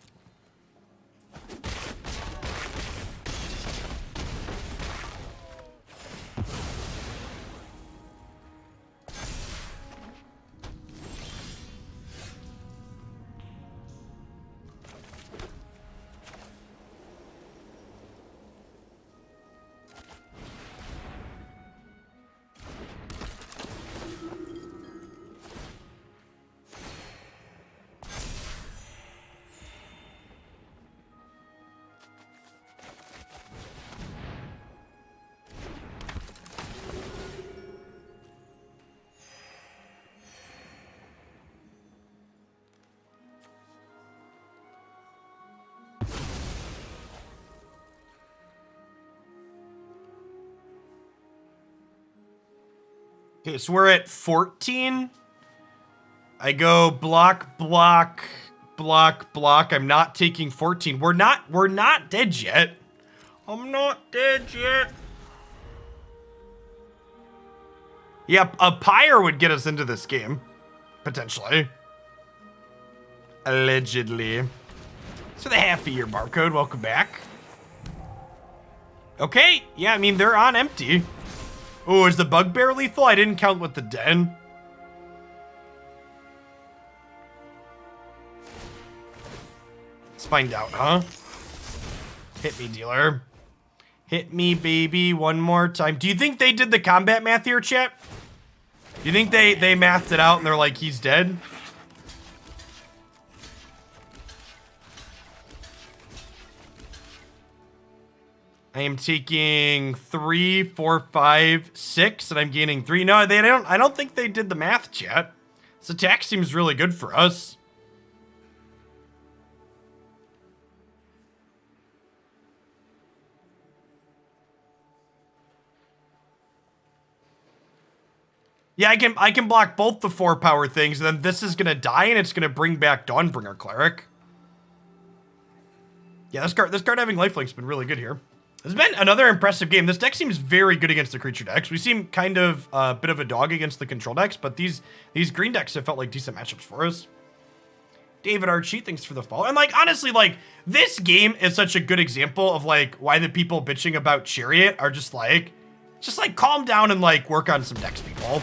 Okay, so we're at 14. I go block, block, block, block. I'm not taking 14. We're not dead yet. I'm not dead yet. Yep, a Pyre would get us into this game. Potentially. Allegedly. So the half-a-year barcode, welcome back. Okay, yeah, I mean, they're on empty. Oh, is the Bugbear lethal? I didn't count with the Den. Let's find out, huh? Hit me, dealer. Hit me, baby, one more time. Do you think they did the combat math here, chat? Do you think they mathed it out and they're like, he's dead? I am taking 3, 4, 5, 6, and I'm gaining 3. No, they don't. I don't think they did the math, chat. This attack seems really good for us. Yeah, I can block both the 4 power things, and then this is gonna die, and it's gonna bring back Dawnbringer Cleric. Yeah, this card having lifelink's been really good here. It's been another impressive game. This deck seems very good against the creature decks. We seem kind of a bit of a dog against the control decks, but these green decks have felt like decent matchups for us. David Archie, thanks for the follow. And like, honestly, like, this game is such a good example of like why the people bitching about Chariot are just like calm down and like work on some decks, people.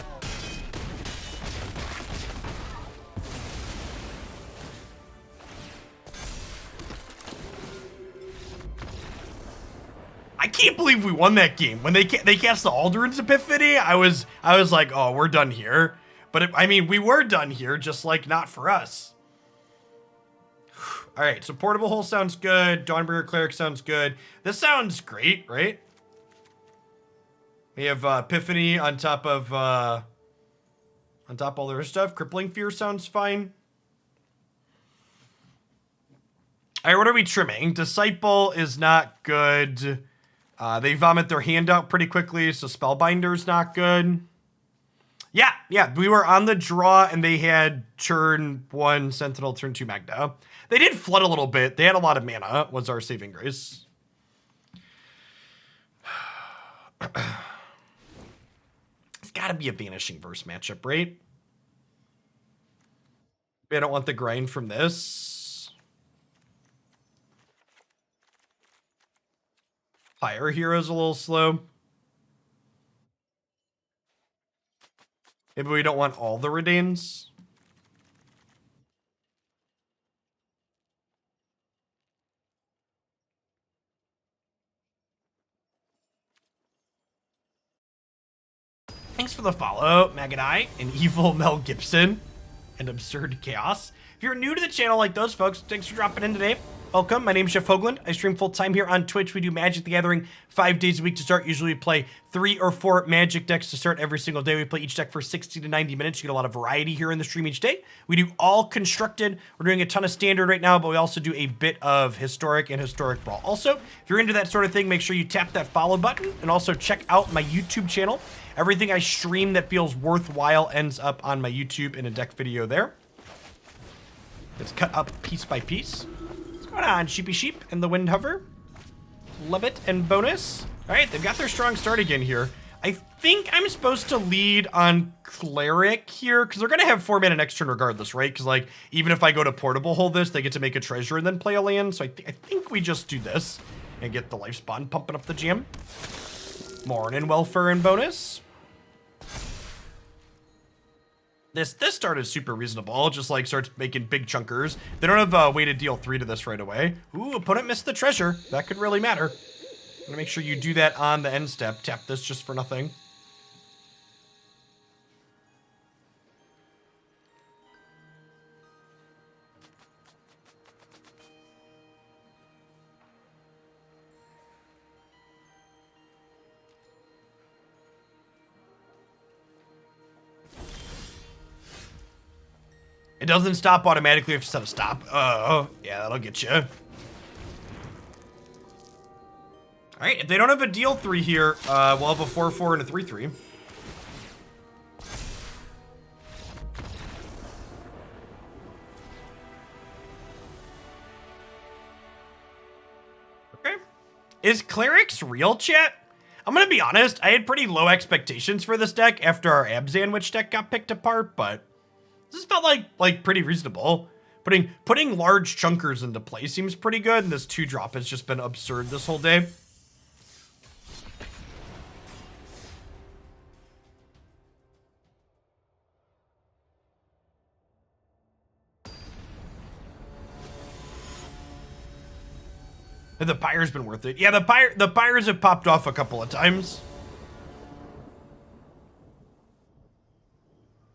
I can't believe we won that game. When they cast the Alderman's Epiphany, I was like, oh, we're done here. But I mean, we were done here, just like not for us. All right, so Portable Hole sounds good. Dawnbringer Cleric sounds good. This sounds great, right? We have Epiphany on top of all the other stuff. Crippling Fear sounds fine. All right, what are we trimming? Disciple is not good. They vomit their hand out pretty quickly, so Spellbinder's not good. Yeah, we were on the draw, and they had turn 1 Sentinel, turn 2 Magda. They did flood a little bit. They had a lot of mana, was our saving grace. It's gotta be a Vanishing Verse matchup, right? I don't want the grind from this. Pyre of Heroes a little slow. Maybe we don't want all the Reidanes. Thanks for the follow, Magadai, and Evil Mel Gibson, and Absurd Chaos. If you're new to the channel like those folks, thanks for dropping in today. Welcome, my name's Jeff Hoagland. I stream full-time here on Twitch. We do Magic the Gathering 5 days a week to start. Usually we play 3 or 4 Magic decks to start every single day. We play each deck for 60 to 90 minutes. You get a lot of variety here in the stream each day. We do all constructed. We're doing a ton of standard right now, but we also do a bit of historic and historic brawl. Also, if you're into that sort of thing, make sure you tap that follow button and also check out my YouTube channel. Everything I stream that feels worthwhile ends up on my YouTube in a deck video there. It's cut up piece by piece. What's going on, Sheepy Sheep and the Wind Hover? Love it, and bonus. All right, they've got their strong start again here. I think I'm supposed to lead on Cleric here, because they're going to have 4 mana next turn regardless, right? Because, like, even if I go to Portable Hold this, they get to make a treasure and then play a land. So I think we just do this and get the life spawn pumping up the jam. Morning welfare and bonus. This start is super reasonable. Just like starts making big chunkers. They don't have a way to deal 3 to this right away. Ooh, opponent missed the treasure. That could really matter. I'm gonna make sure you do that on the end step. Tap this just for nothing. It doesn't stop automatically. You have to set a stop. Oh, yeah, that'll get you. All right, if they don't have a deal 3 here, we'll have a 4-4 and a 3-3. Okay. Is Clerics real, chat? I'm gonna be honest, I had pretty low expectations for this deck after our Abzan Witch deck got picked apart, but this felt like pretty reasonable. Putting large chunkers into play seems pretty good, and this 2-drop has just been absurd this whole day. The Pyre's been worth it. Yeah, the Pyres have popped off a couple of times.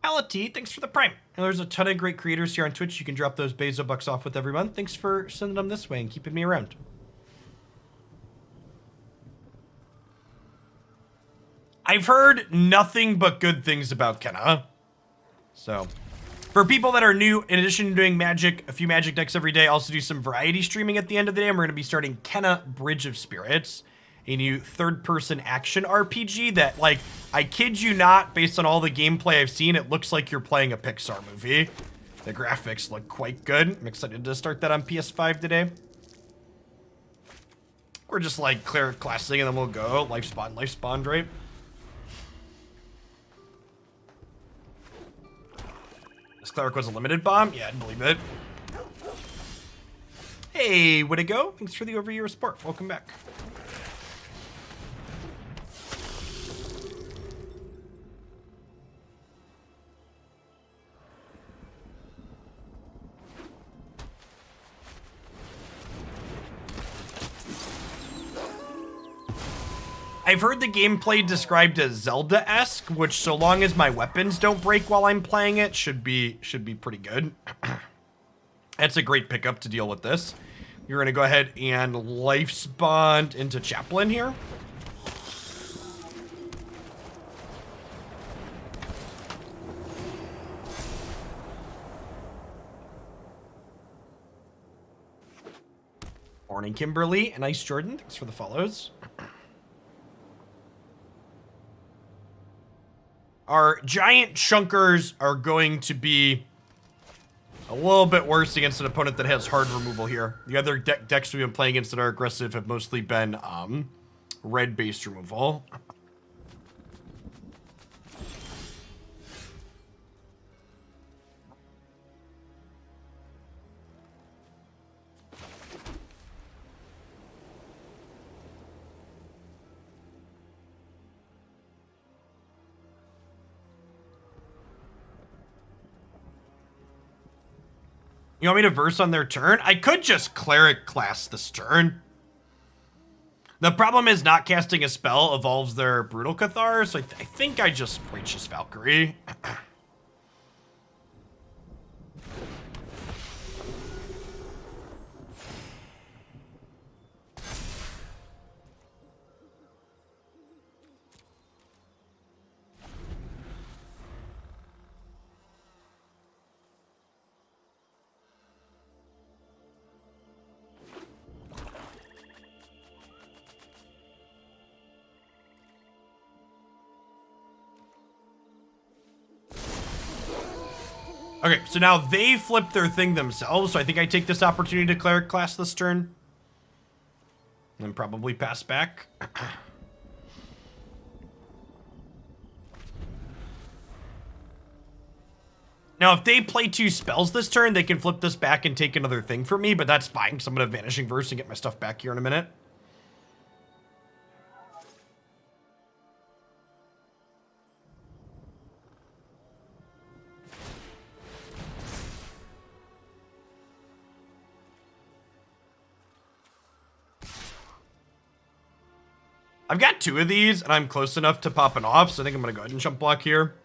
Alati, thanks for the Prime. And there's a ton of great creators here on Twitch. You can drop those Bezo bucks off with every month. Thanks for sending them this way and keeping me around. I've heard nothing but good things about Kenna. So, for people that are new, in addition to doing Magic, a few Magic decks every day, I also do some variety streaming at the end of the day. And we're going to be starting Kenna Bridge of Spirits, a new third-person action RPG that, like, I kid you not, based on all the gameplay I've seen, it looks like you're playing a Pixar movie. The graphics look quite good. I'm excited to start that on PS5 today. We're just, like, Cleric Classing, and then we'll go. Life spawned, right? This Cleric was a limited bomb? Yeah, I believe it. Hey, way to go. Thanks for the over-year support. Welcome back. I've heard the gameplay described as Zelda-esque, which so long as my weapons don't break while I'm playing it, should be pretty good. That's a great pickup to deal with this. You're gonna go ahead and life spawn into Chaplain here. Morning, Kimberly, and Ice Jordan. Thanks for the follows. Our giant chunkers are going to be a little bit worse against an opponent that has hard removal here. The other decks we've been playing against that are aggressive have mostly been red-based removal. You want me to verse on their turn? I could just Cleric Class this turn. The problem is not casting a spell evolves their Brutal Cathar, so I think I just Righteous Valkyrie. Okay, so now they flip their thing themselves, so I think I take this opportunity to Cleric Class this turn. And probably pass back. Now, if they play 2 spells this turn, they can flip this back and take another thing for me, but that's fine, because I'm going to Vanishing Verse and get my stuff back here in a minute. I've got 2 of these, and I'm close enough to popping off, so I think I'm going to go ahead and jump block here.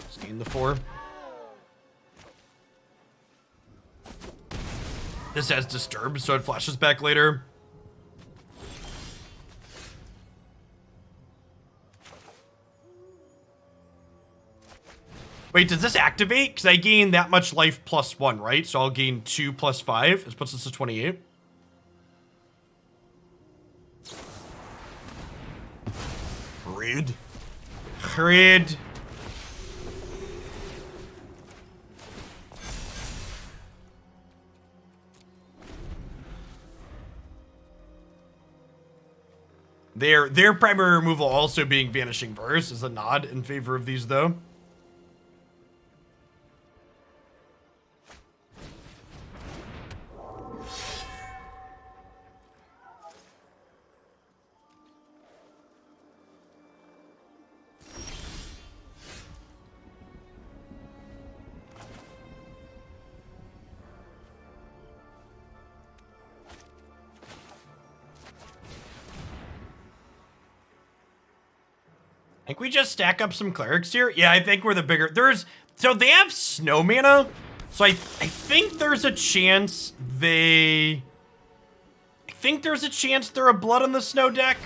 Just gain the 4. This has Disturb, so it flashes back later. Wait, does this activate? Because I gain that much life plus 1, right? So I'll gain 2 plus 5. This puts us to 28. Grid. Their primary removal also being Vanishing Verse is a nod in favor of these, though. think we just stack up some clerics here. Yeah, I think we're the bigger. So they have snow mana. So I think there's a chance they're a blood on the snow deck.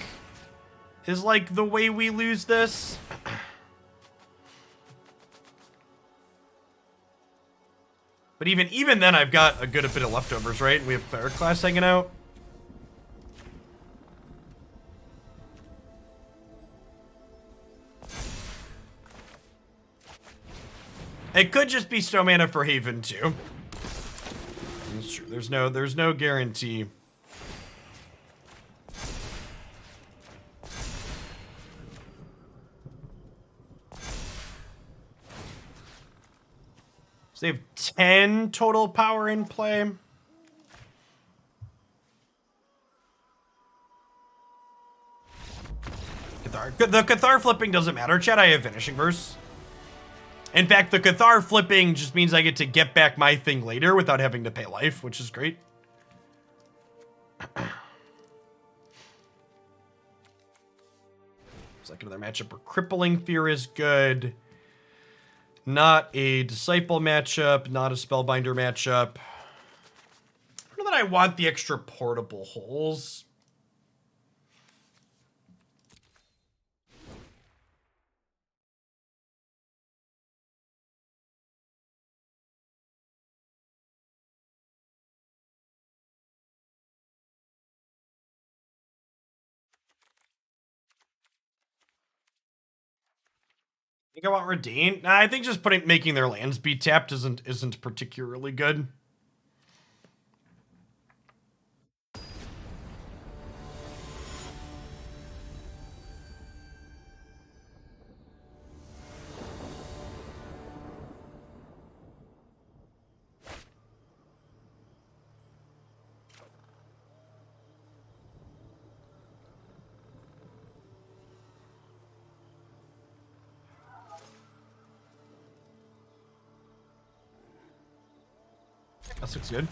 Is like the way we lose this. But even then, I've got a good bit of leftovers, right? We have Cleric Class hanging out. It could just be snow mana for Haven too. That's true. There's no guarantee. So they have 10 total power in play. The Cathar flipping doesn't matter, chat. I have Vanishing Verse. In fact, the Cathar flipping just means I get to get back my thing later without having to pay life, which is great. It's like another matchup where Crippling Fear is good. Not a Disciple matchup, not a Spellbinder matchup. I don't know that I want the extra portable holes. I think I want Reidane. Nah, I think just making their lands be tapped isn't particularly good. That looks good.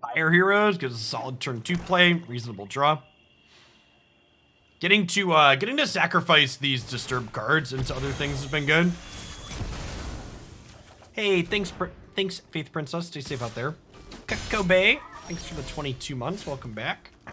Pyre of Heroes gives us a solid turn 2 play, reasonable draw. Getting to sacrifice these disturbed cards into other things has been good. Hey, thanks Faith Princess. Stay safe out there. Kobe, thanks for the 22 months. Welcome back. I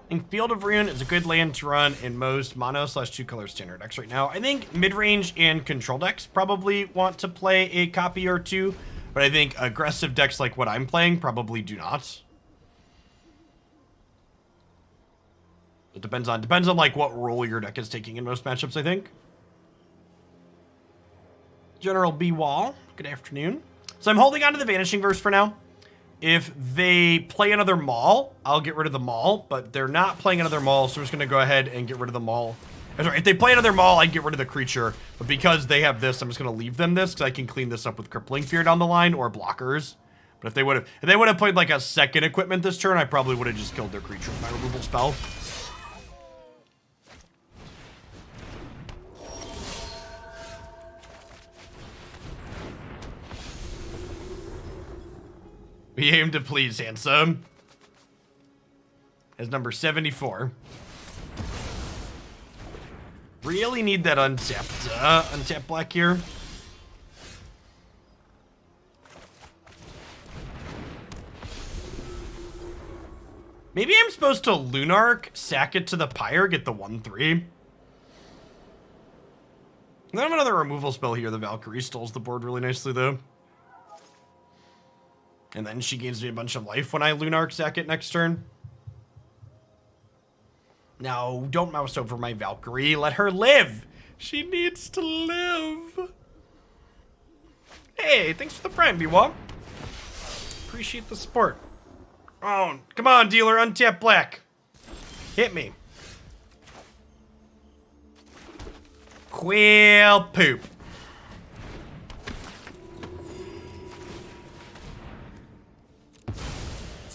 think Field of Ruin is a good land to run in most mono/2-color standard decks right now. I think mid-range and control decks probably want to play a copy or two, but I think aggressive decks like what I'm playing probably do not. It depends on like what role your deck is taking in most matchups, I think. General B Wall, good afternoon. So I'm holding on to the Vanishing Verse for now. If they play another Maul, I'll get rid of the Maul, but they're not playing another Maul, so I'm just gonna go ahead and get rid of the Maul. Sorry, if they play another Maul, I'd get rid of the creature, but because they have this, I'm just gonna leave them this, because I can clean this up with Crippling Fear down the line, or blockers. But if they would have played like a second equipment this turn, I probably would have just killed their creature with my removal spell. We aim to please, handsome. As number 74. Really need that untapped black here. Maybe I'm supposed to Lunarch, sack it to the Pyre, get the 1/3. I have another removal spell here. The Valkyrie stalls the board really nicely, though. And then she gains me a bunch of life when I Lunarch sack it next turn. No, don't mouse over my Valkyrie. Let her live. She needs to live. Hey, thanks for the prime, B-Wall. Appreciate the support. Oh, come on, dealer. Untap black. Hit me. Quill poop.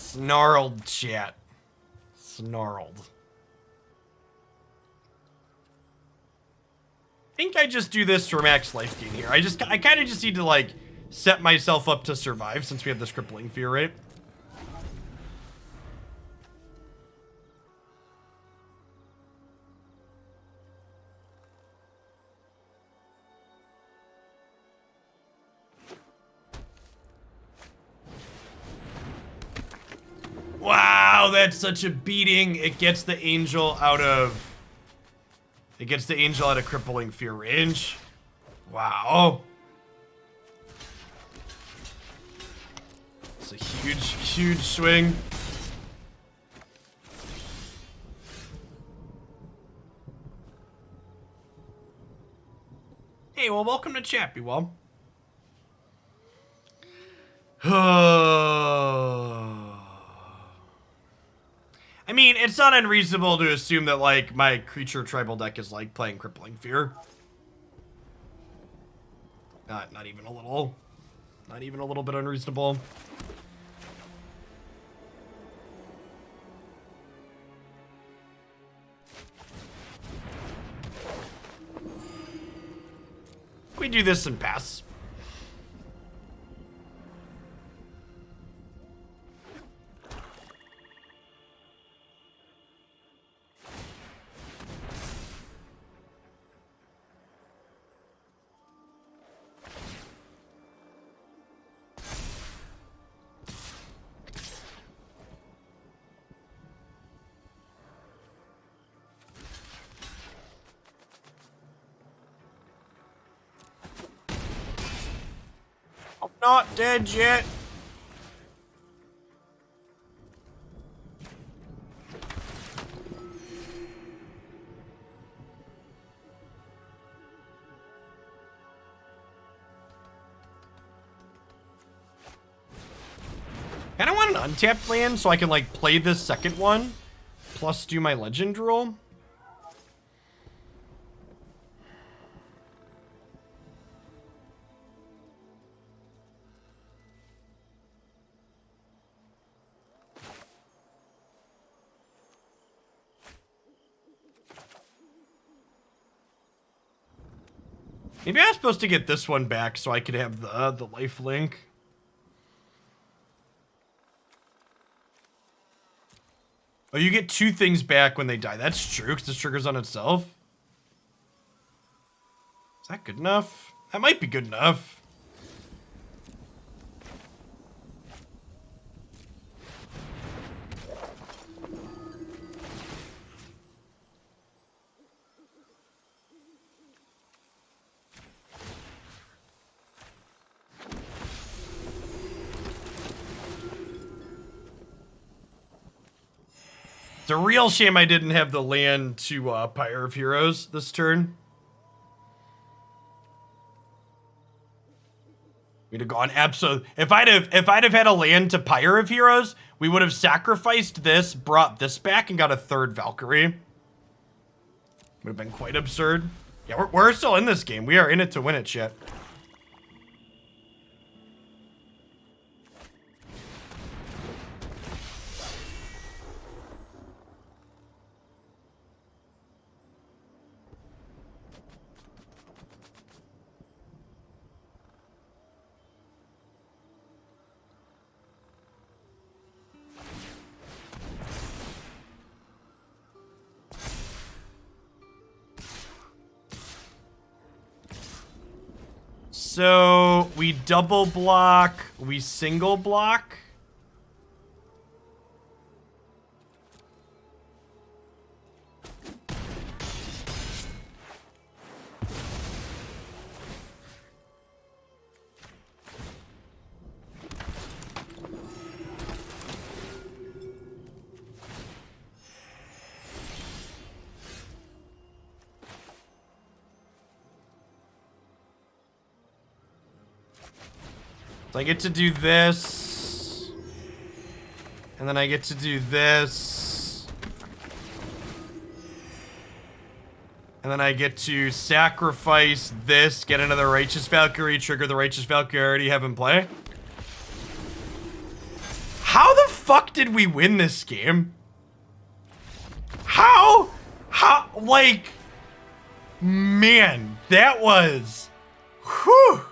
Snarled, chat. Snarled. I think I just do this for max life gain here. I kind of just need to, like, set myself up to survive since we have this Crippling Fear, right? Wow, that's such a beating. It gets the angel out of... It gets the angel out of Crippling Fear range. Wow. It's a huge, huge swing. Hey, well, welcome to Chappy, well. I mean, it's not unreasonable to assume that, like, my creature tribal deck is, like, playing Crippling Fear. Not even a little. Not even a little bit unreasonable. We do this and pass. Not dead yet. Kinda want an untapped land so I can, like, play this second one plus do my legend roll. Maybe I'm supposed to get this one back so I could have the life link. Oh, you get 2 things back when they die. That's true, because this triggers on itself. Is that good enough? That might be good enough. It's a real shame I didn't have the land to Pyre of Heroes this turn. We'd have gone absolutely. If I'd have had a land to Pyre of Heroes, we would have sacrificed this, brought this back, and got a 3rd Valkyrie. Would have been quite absurd. Yeah, we're still in this game. We are in it to win it, shit. So we double block, we single block. So I get to do this, and then I get to do this, and then I get to sacrifice this, get another Righteous Valkyrie, trigger the Righteous Valkyrie I already have in play. How the fuck did we win this game? How, like, man, that was, whew.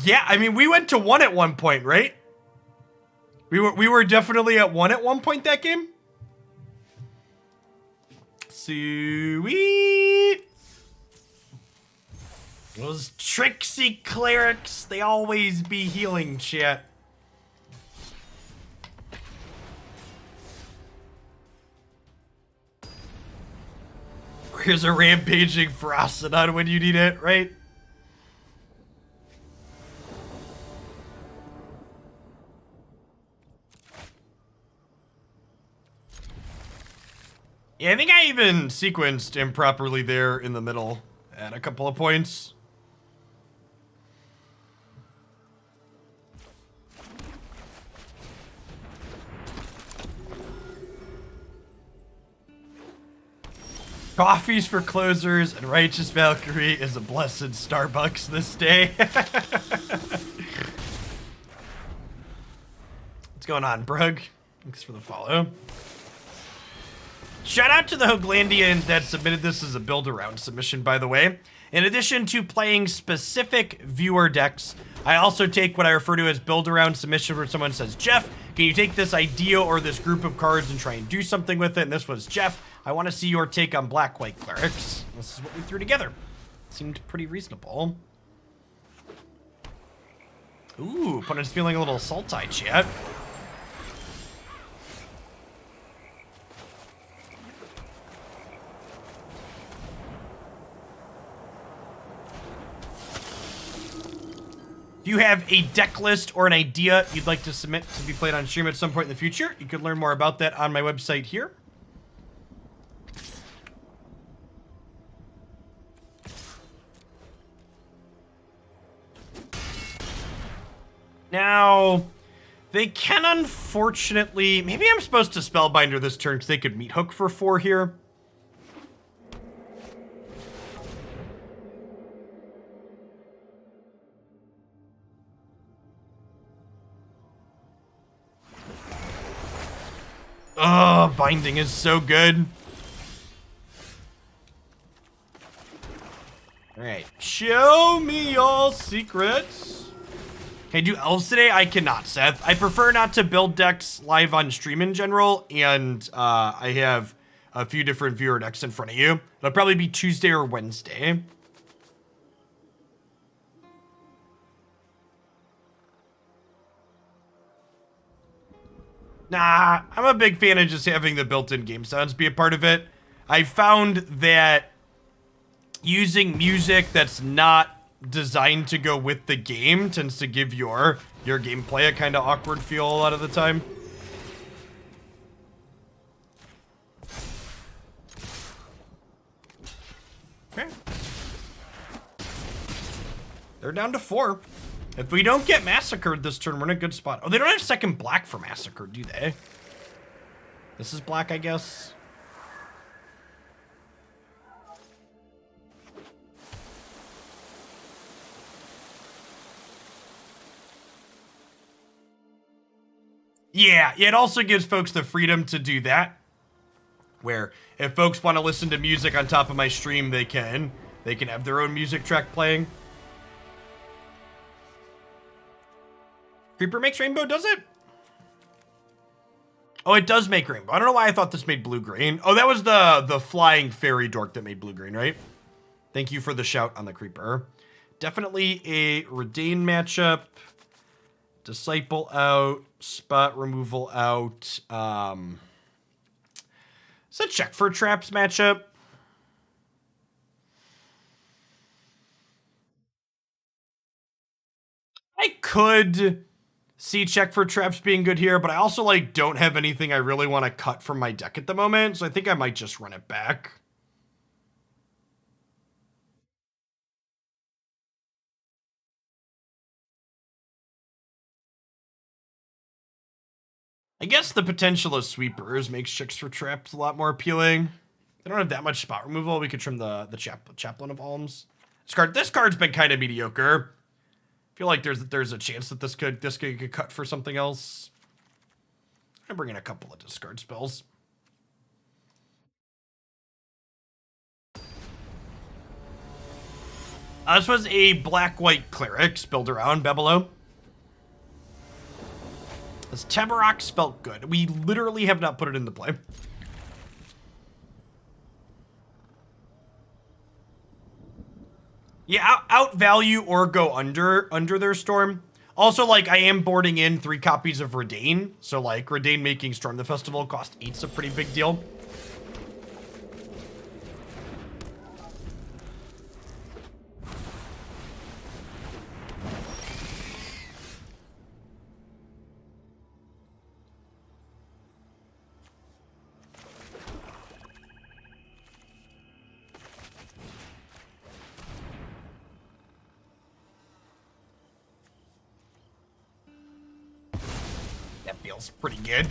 Yeah, I mean, we went to 1 at one point, right? We were definitely at 1 at one point that game. Sweet. Those tricksy clerics, they always be healing, chat. Here's a rampaging Ferocodon when you need it, right? Yeah, I think I even sequenced improperly there in the middle at a couple of points. Coffees for closers and Righteous Valkyrie is a blessed Starbucks this day. What's going on, Brug? Thanks for the follow. Shout out to the Hoglandian that submitted this as a build-around submission, by the way. In addition to playing specific viewer decks, I also take what I refer to as build-around submission where someone says, Jeff, can you take this idea or this group of cards and try and do something with it? And this was, Jeff, I want to see your take on black-white clerics. This is what we threw together. Seemed pretty reasonable. Ooh, opponent's feeling a little salty, chat. If you have a deck list or an idea you'd like to submit to be played on stream at some point in the future, you can learn more about that on my website here. Now, they can unfortunately... Maybe I'm supposed to Spellbinder this turn because they could meat hook for 4 here. Oh, binding is so good. Alright, show me all secrets. Can I do elves today? I cannot, Seth. I prefer not to build decks live on stream in general, and I have a few different viewer decks in front of you. It'll probably be Tuesday or Wednesday. Nah, I'm a big fan of just having the built-in game sounds be a part of it. I found that using music that's not designed to go with the game tends to give your gameplay a kind of awkward feel a lot of the time. Okay. They're down to 4. If we don't get massacred this turn, we're in a good spot. Oh, they don't have second black for massacre, do they? This is black, I guess. Yeah, it also gives folks the freedom to do that. Where if folks want to listen to music on top of my stream, they can have their own music track playing. Creeper makes rainbow, does it? Oh, it does make rainbow. I don't know why I thought this made blue-green. Oh, that was the flying fairy dork that made blue-green, right? Thank you for the shout on the creeper. Definitely a Reidane matchup. Disciple out. Spot removal out. Is that check for traps matchup? I could see check for traps being good here, but I also like don't have anything I really want to cut from my deck at the moment, so I think I might just run it back. I guess the potential of sweepers makes checks for traps a lot more appealing. They don't have that much spot removal. We could trim the chaplain of alms. This card's been kind of mediocre. feel like there's a chance that this could get cut for something else. I bring in a couple of discard spells. This was a black-white cleric built around Bebelo. This Tabarox felt good. We literally have not put it into play. Yeah, outvalue or go under their storm. Also, like, I am boarding in 3 copies of Reidane. So, like, Reidane making Storm the Festival cost 8's a pretty big deal. Feels pretty good.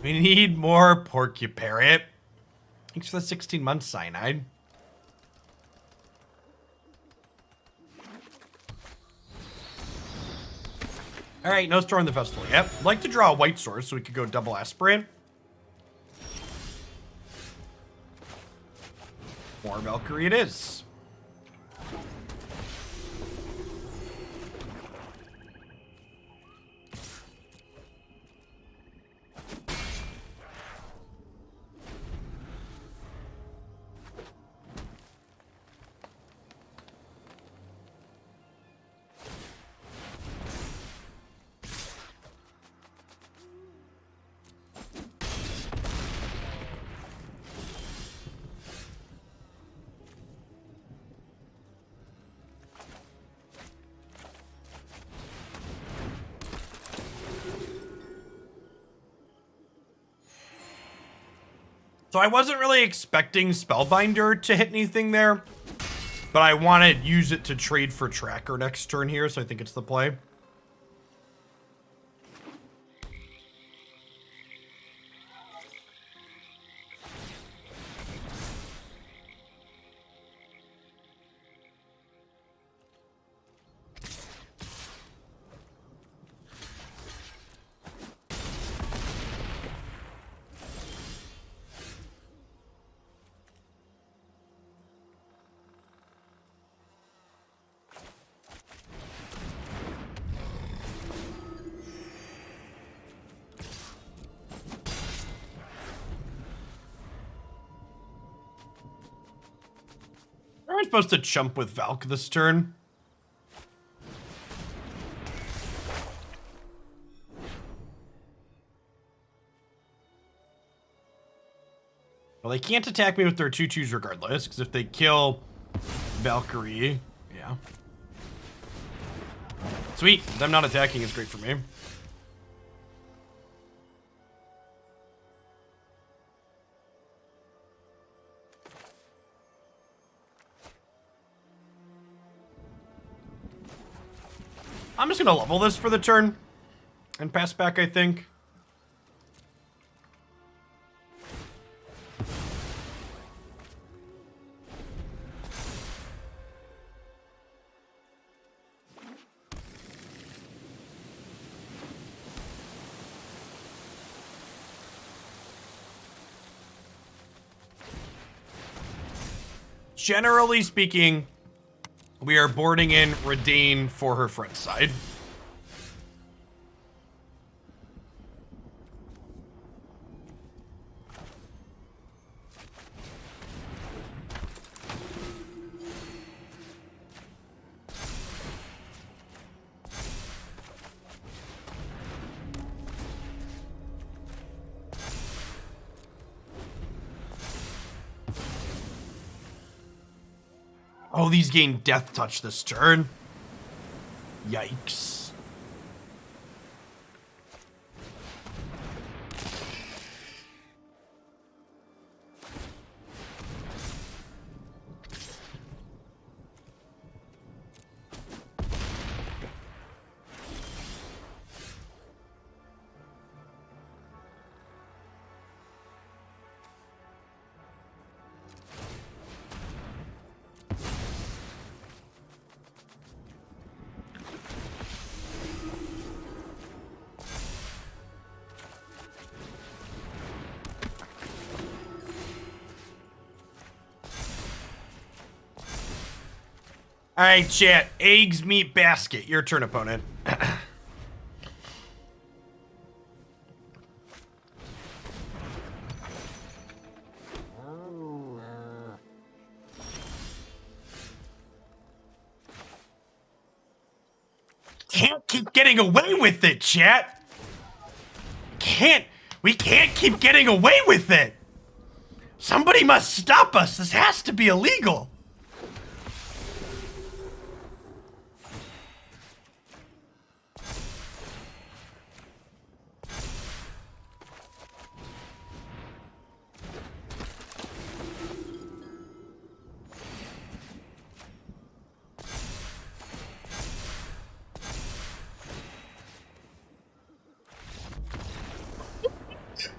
We need more Porcuparrot. Thanks for the 16 months, Cyanide. All right, no Storm the Festival. Yep. I'd like to draw a white source so we could go double Aspirant. More Valkyrie it is. So I wasn't really expecting Spellbinder to hit anything there, but I want to use it to trade for Tracker next turn here, so I think it's the play. Am I supposed to chump with Valk this turn? Well, they can't attack me with their 2/2s regardless, because if they kill Valkyrie, yeah. Sweet, them not attacking is great for me. I'm just gonna level this for the turn and pass back, I think. Generally speaking, we are boarding in Reidane for her front side. Oh, these gain Death Touch this turn. Yikes. All right, chat. Eggs, meat, basket. Your turn, opponent. Can't keep getting away with it, chat. We can't keep getting away with it. Somebody must stop us. This has to be illegal.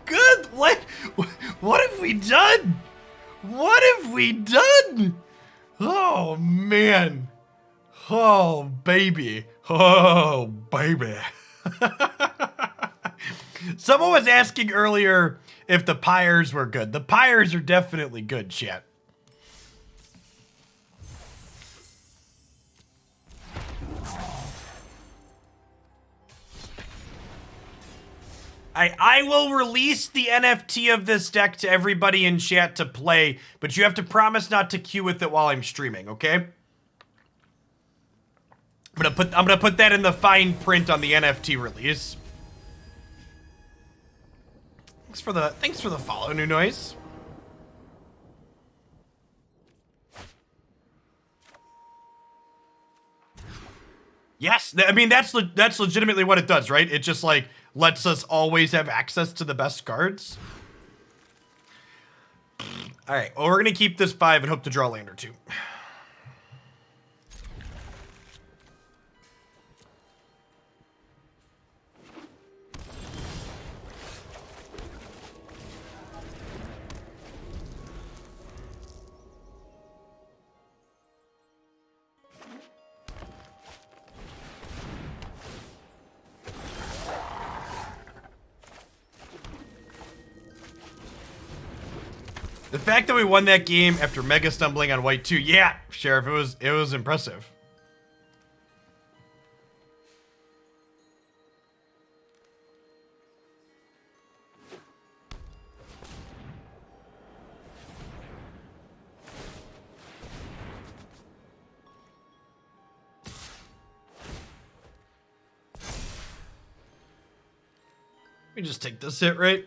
Good. What have we done? What have we done? Oh man. Oh baby. Oh baby. Someone was asking earlier if the pyres were good. The pyres are definitely good, chat. I will release the NFT of this deck to everybody in chat to play, but you have to promise not to queue with it while I'm streaming, okay? I'm gonna put that in the fine print on the NFT release. Thanks for the follow, New Noise. Yes, I mean that's legitimately what it does, right? It just like lets us always have access to the best cards. All right, well, we're gonna keep this 5 and hope to draw a land or 2. The fact that we won that game after mega stumbling on white 2, yeah, Sheriff, it was impressive. Let me just take this hit, right?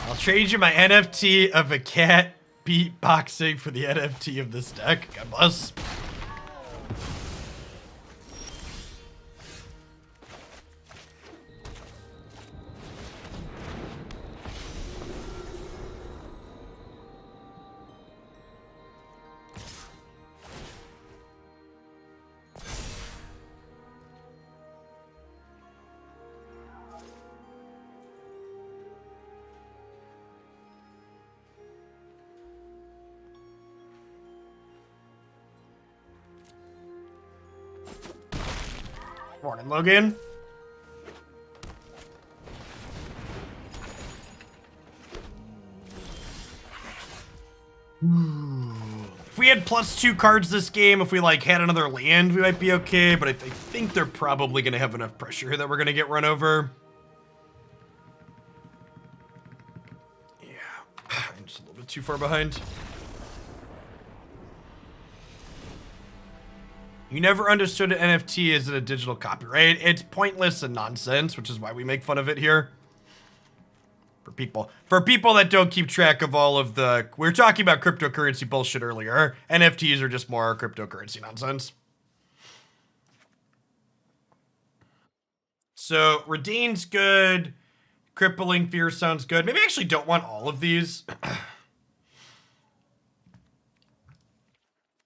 I'll trade you my NFT of a cat beatboxing for the NFT of this deck. God bless. Morning, Logan. If we had +2 cards this game, if we like had another land, we might be okay, but I think they're probably gonna have enough pressure here that we're gonna get run over. Yeah, I'm just a little bit too far behind. You never understood an NFT as a digital copyright. It's pointless and nonsense, which is why we make fun of it here. For people that don't keep track of all of the... We were talking about cryptocurrency bullshit earlier. NFTs are just more cryptocurrency nonsense. So, Reidane's good. Crippling Fear sounds good. Maybe I actually don't want all of these.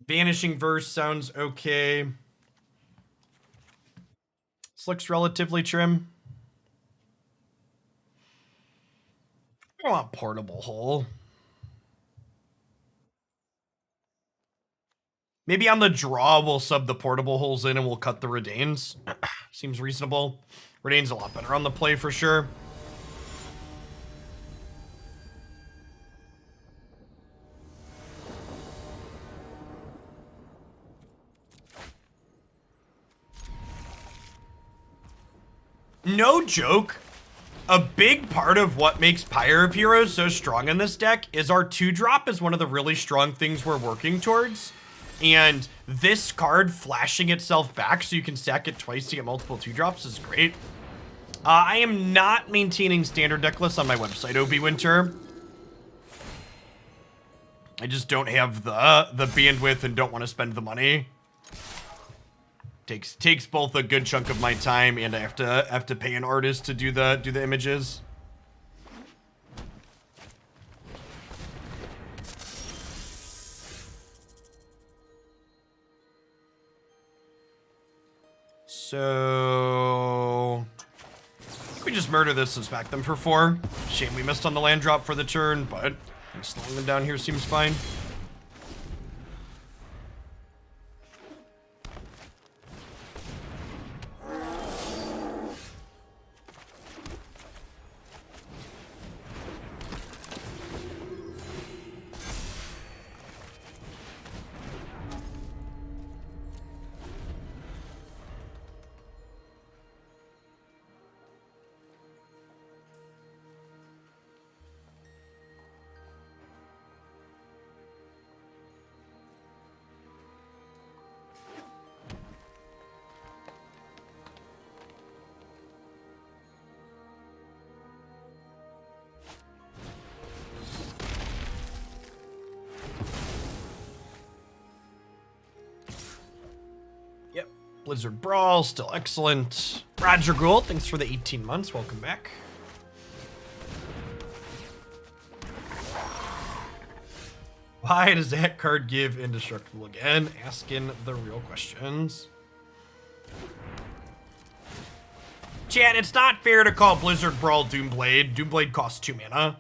Vanishing Verse sounds okay. This looks relatively trim. I want Portable Hole. Maybe on the draw, we'll sub the Portable Holes in and we'll cut the Reidanes. Seems reasonable. Reidane's a lot better on the play for sure. No joke, a big part of what makes Pyre of Heroes so strong in this deck is our 2-drop is one of the really strong things we're working towards. And this card flashing itself back so you can stack it twice to get multiple 2-drops is great. I am not maintaining standard deck lists on my website, OB Winter. I just don't have the bandwidth and don't want to spend the money. Takes both a good chunk of my time and I have to pay an artist to do the images. So we just murder this and smack them for 4. Shame we missed on the land drop for the turn, but slowing them down here seems fine. Blizzard Brawl, still excellent. Roger Gould, thanks for the 18 months. Welcome back. Why does that card give indestructible again? Asking the real questions. Chat, it's not fair to call Blizzard Brawl Doomblade. Doomblade costs 2 mana.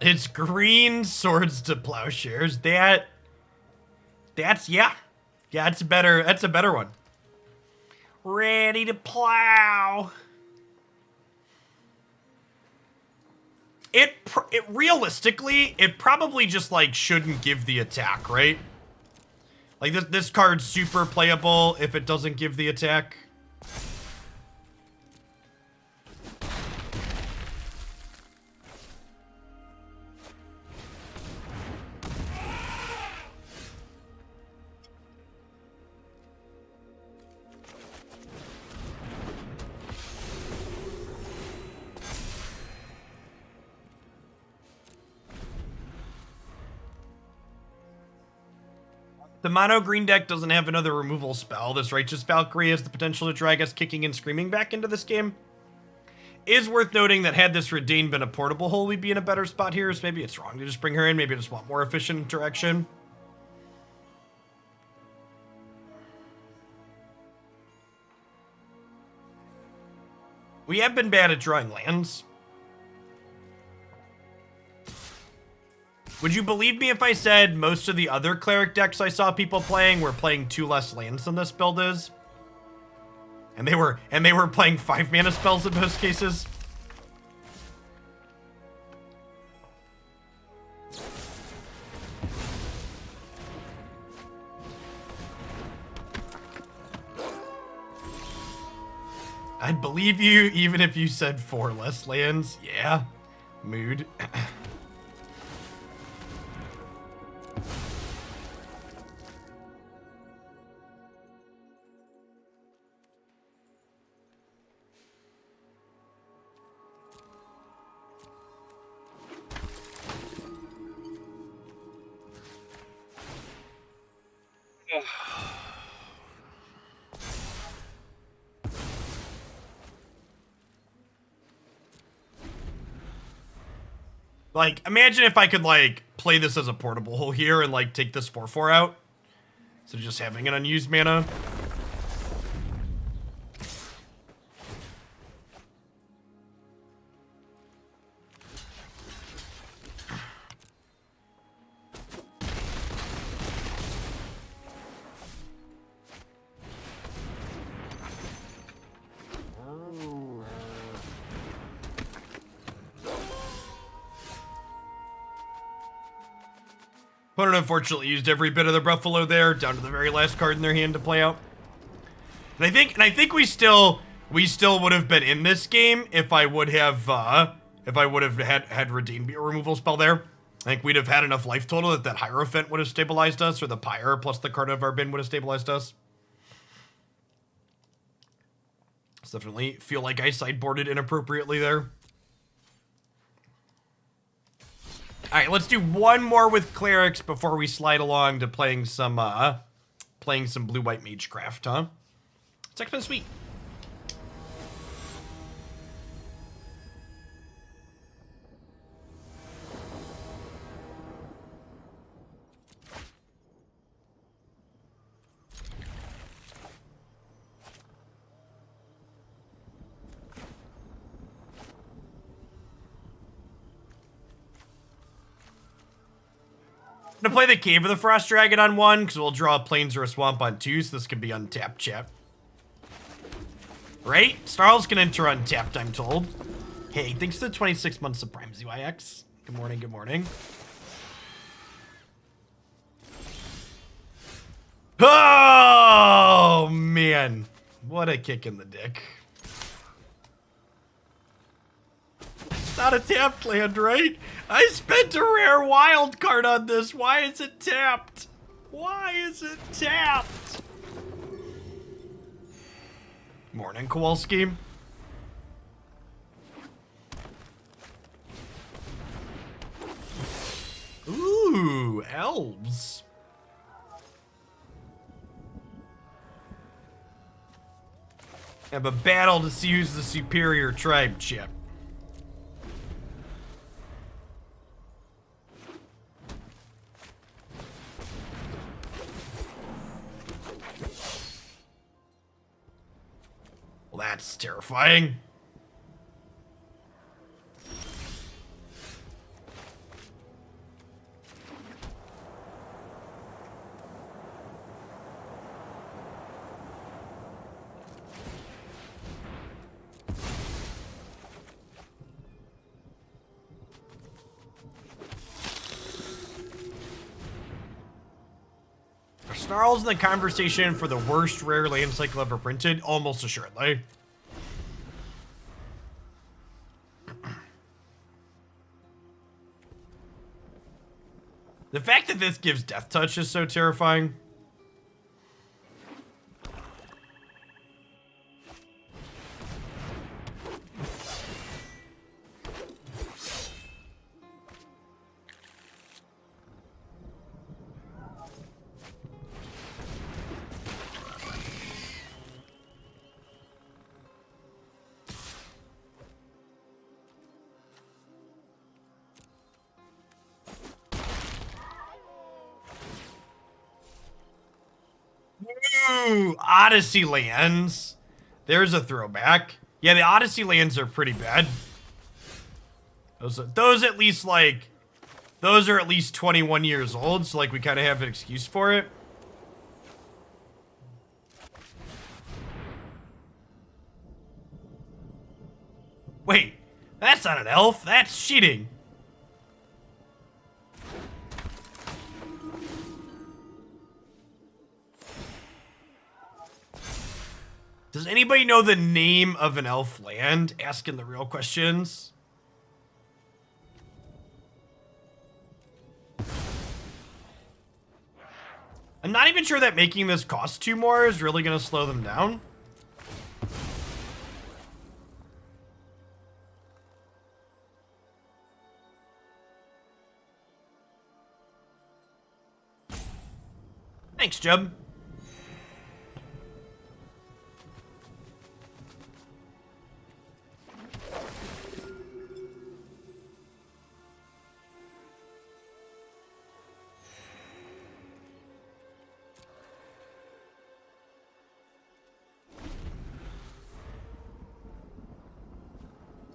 It's green swords to plowshares. That's yeah, it's a better one. Ready to plow. It realistically, it probably just like shouldn't give the attack, right? Like this card's super playable if it doesn't give the attack. The mono green deck doesn't have another removal spell. This Righteous Valkyrie has the potential to drag us kicking and screaming back into this game. Is worth noting that had this Reidane been a portable hole, we'd be in a better spot here. So maybe it's wrong to just bring her in. Maybe I just want more efficient interaction. We have been bad at drawing lands. Would you believe me if I said most of the other Cleric decks I saw people playing were playing 2 less lands than this build is? And they were playing 5 mana spells in most cases? I'd believe you even if you said 4 less lands. Yeah. Mood. Like, imagine if I could, like, play this as a portable hole here and, like, take this 4/4 out. So just having an unused mana. Opponent unfortunately used every bit of their Buffalo there, down to the very last card in their hand to play out. And I think we still would have been in this game if I would have had Reidane be a removal spell there. I think we'd have had enough life total that Hierophant would have stabilized us, or the Pyre plus the card of our bin would have stabilized us. So definitely feel like I sideboarded inappropriately there. Alright, let's do one more with Clerics before we slide along to playing some blue-white Magecraft, huh? It's actually been sweet. I'm gonna play the Cave of the Frost Dragon on 1, because we'll draw a Plains or a Swamp on 2, so this could be untapped, chat. Right? Snarl's gonna enter untapped, I'm told. Hey, thanks for the 26 months of Prime ZYX. Good morning, good morning. Oh, man. What a kick in the dick. It's not a tapped land, right? I spent a rare wild card on this. Why is it tapped? Why is it tapped? Morning, Kowalski. Ooh, elves. Have a battle to see who's the superior tribe, chip. Well, that's terrifying. Snarl's in the conversation for the worst rare land cycle ever printed, almost assuredly. The fact that this gives Death Touch is so terrifying. Ooh, Odyssey lands. There's a throwback. Yeah, the Odyssey lands are pretty bad. Those at least like, those are at least 21 years old, so like we kind of have an excuse for it. Wait, that's not an elf, that's cheating. Does anybody know the name of an elf land? Asking the real questions. I'm not even sure that making this cost 2 more is really going to slow them down. Thanks, Jub.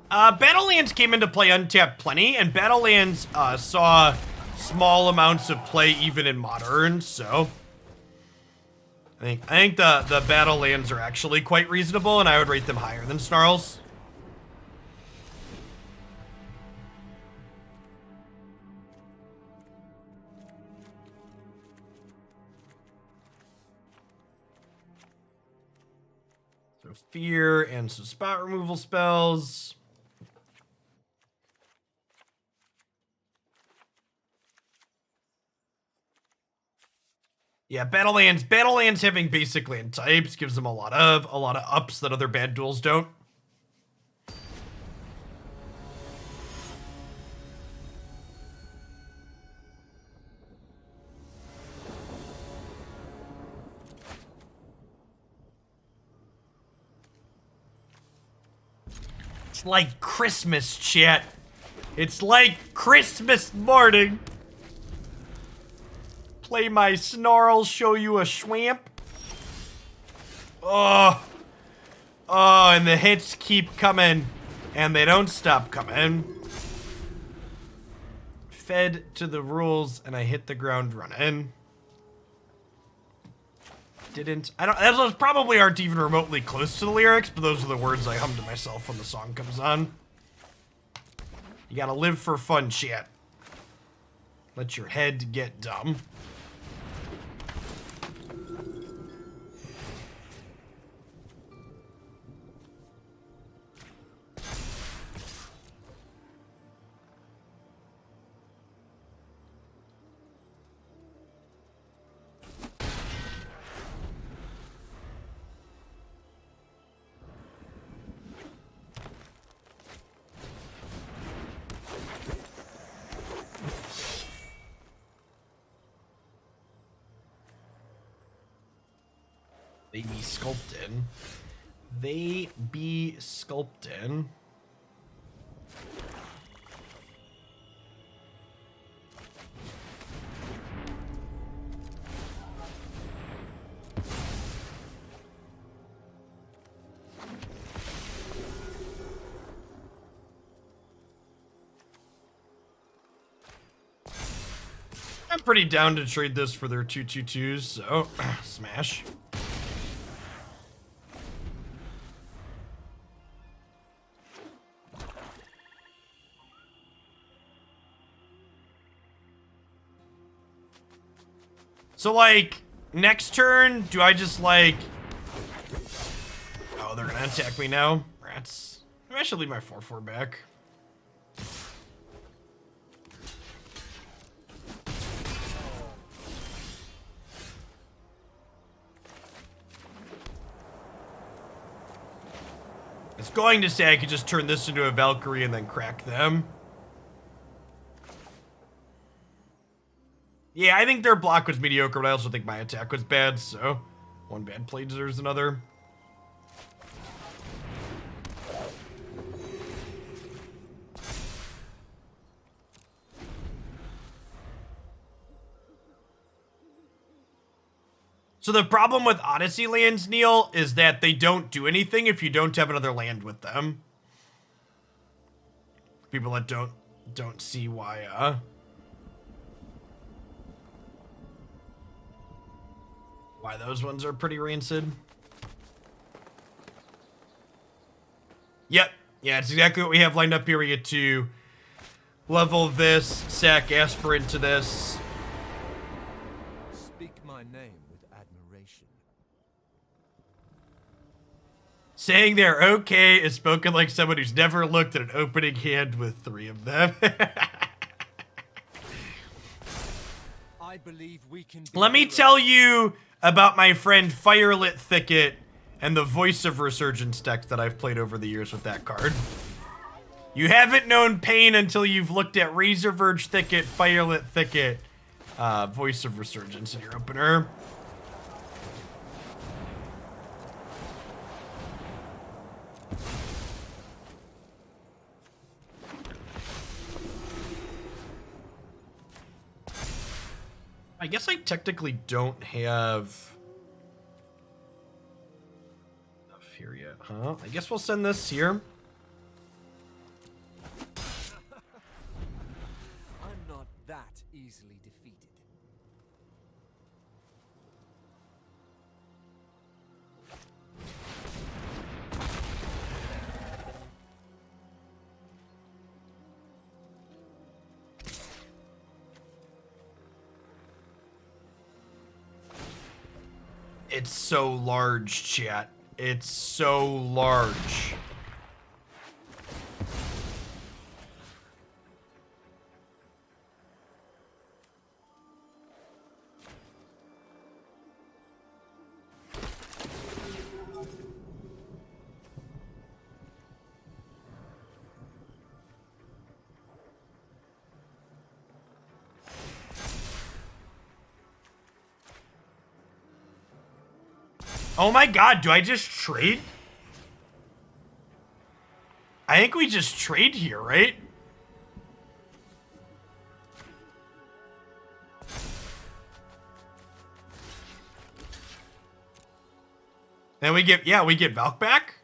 Battlelands came into play untapped plenty, and Battlelands saw small amounts of play even in Modern, so I think the Battlelands are actually quite reasonable, and I would rate them higher than Snarls. So fear and some spot removal spells. Yeah, Battlelands having basic land types gives them a lot of ups that other bad duels don't. It's like Christmas, chat. It's like Christmas morning. Play my Snarl, show you a schwamp. Oh, and the hits keep coming, and they don't stop coming. Fed to the rules, and I hit the ground running. Those probably aren't even remotely close to the lyrics, but those are the words I hum to myself when the song comes on. You gotta live for fun, chat. Let your head get dumb. They be sculpting. They be sculpting. I'm pretty down to trade this for their 2/2/2s, so smash. So, like, next turn, do I just, like... Oh, they're gonna attack me now? Rats. Maybe I should leave my 4/4 back. I was going to say I could just turn this into a Valkyrie and then crack them. Yeah, I think their block was mediocre, but I also think my attack was bad, so one bad play deserves another. So the problem with Odyssey lands, Neil, is that they don't do anything if you don't have another land with them. People that don't see why, why those ones are pretty rancid. Yep. Yeah, it's exactly what we have lined up here. We get to level this, sack Aspirant to this. Speak my name with admiration. Saying they're okay is spoken like someone who's never looked at an opening hand with 3 of them. I believe we can Let me tell you about my friend Firelit Thicket and the Voice of Resurgence deck that I've played over the years with that card. You haven't known pain until you've looked at Razorverge Thicket, Firelit Thicket, Voice of Resurgence in your opener. I guess I technically don't have enough here yet, huh? I guess we'll send this here. I'm not that easily defeated. It's so large, chat. It's so large. Oh my god, do I just trade? I think we just trade here, right? Then we get, yeah, we get Valk back?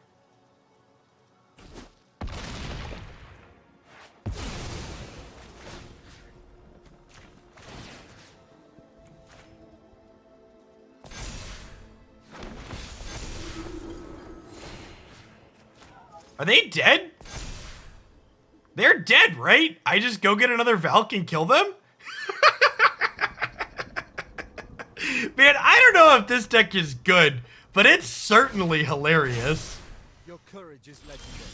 Are they dead? They're dead, right? I just go get another Valk and kill them? Man, I don't know if this deck is good, but it's certainly hilarious. Your courage is legendary.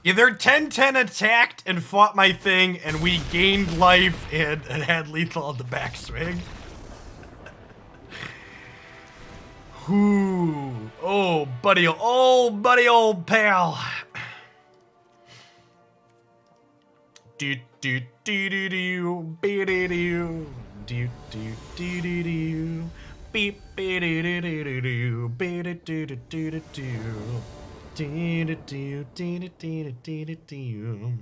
Yeah, their 10-10 attacked and fought my thing, and we gained life and had lethal on the backswing. Ooh. Oh, buddy, old pal. Do do do do do do do do do do do do beep do do do do do do do do do do do.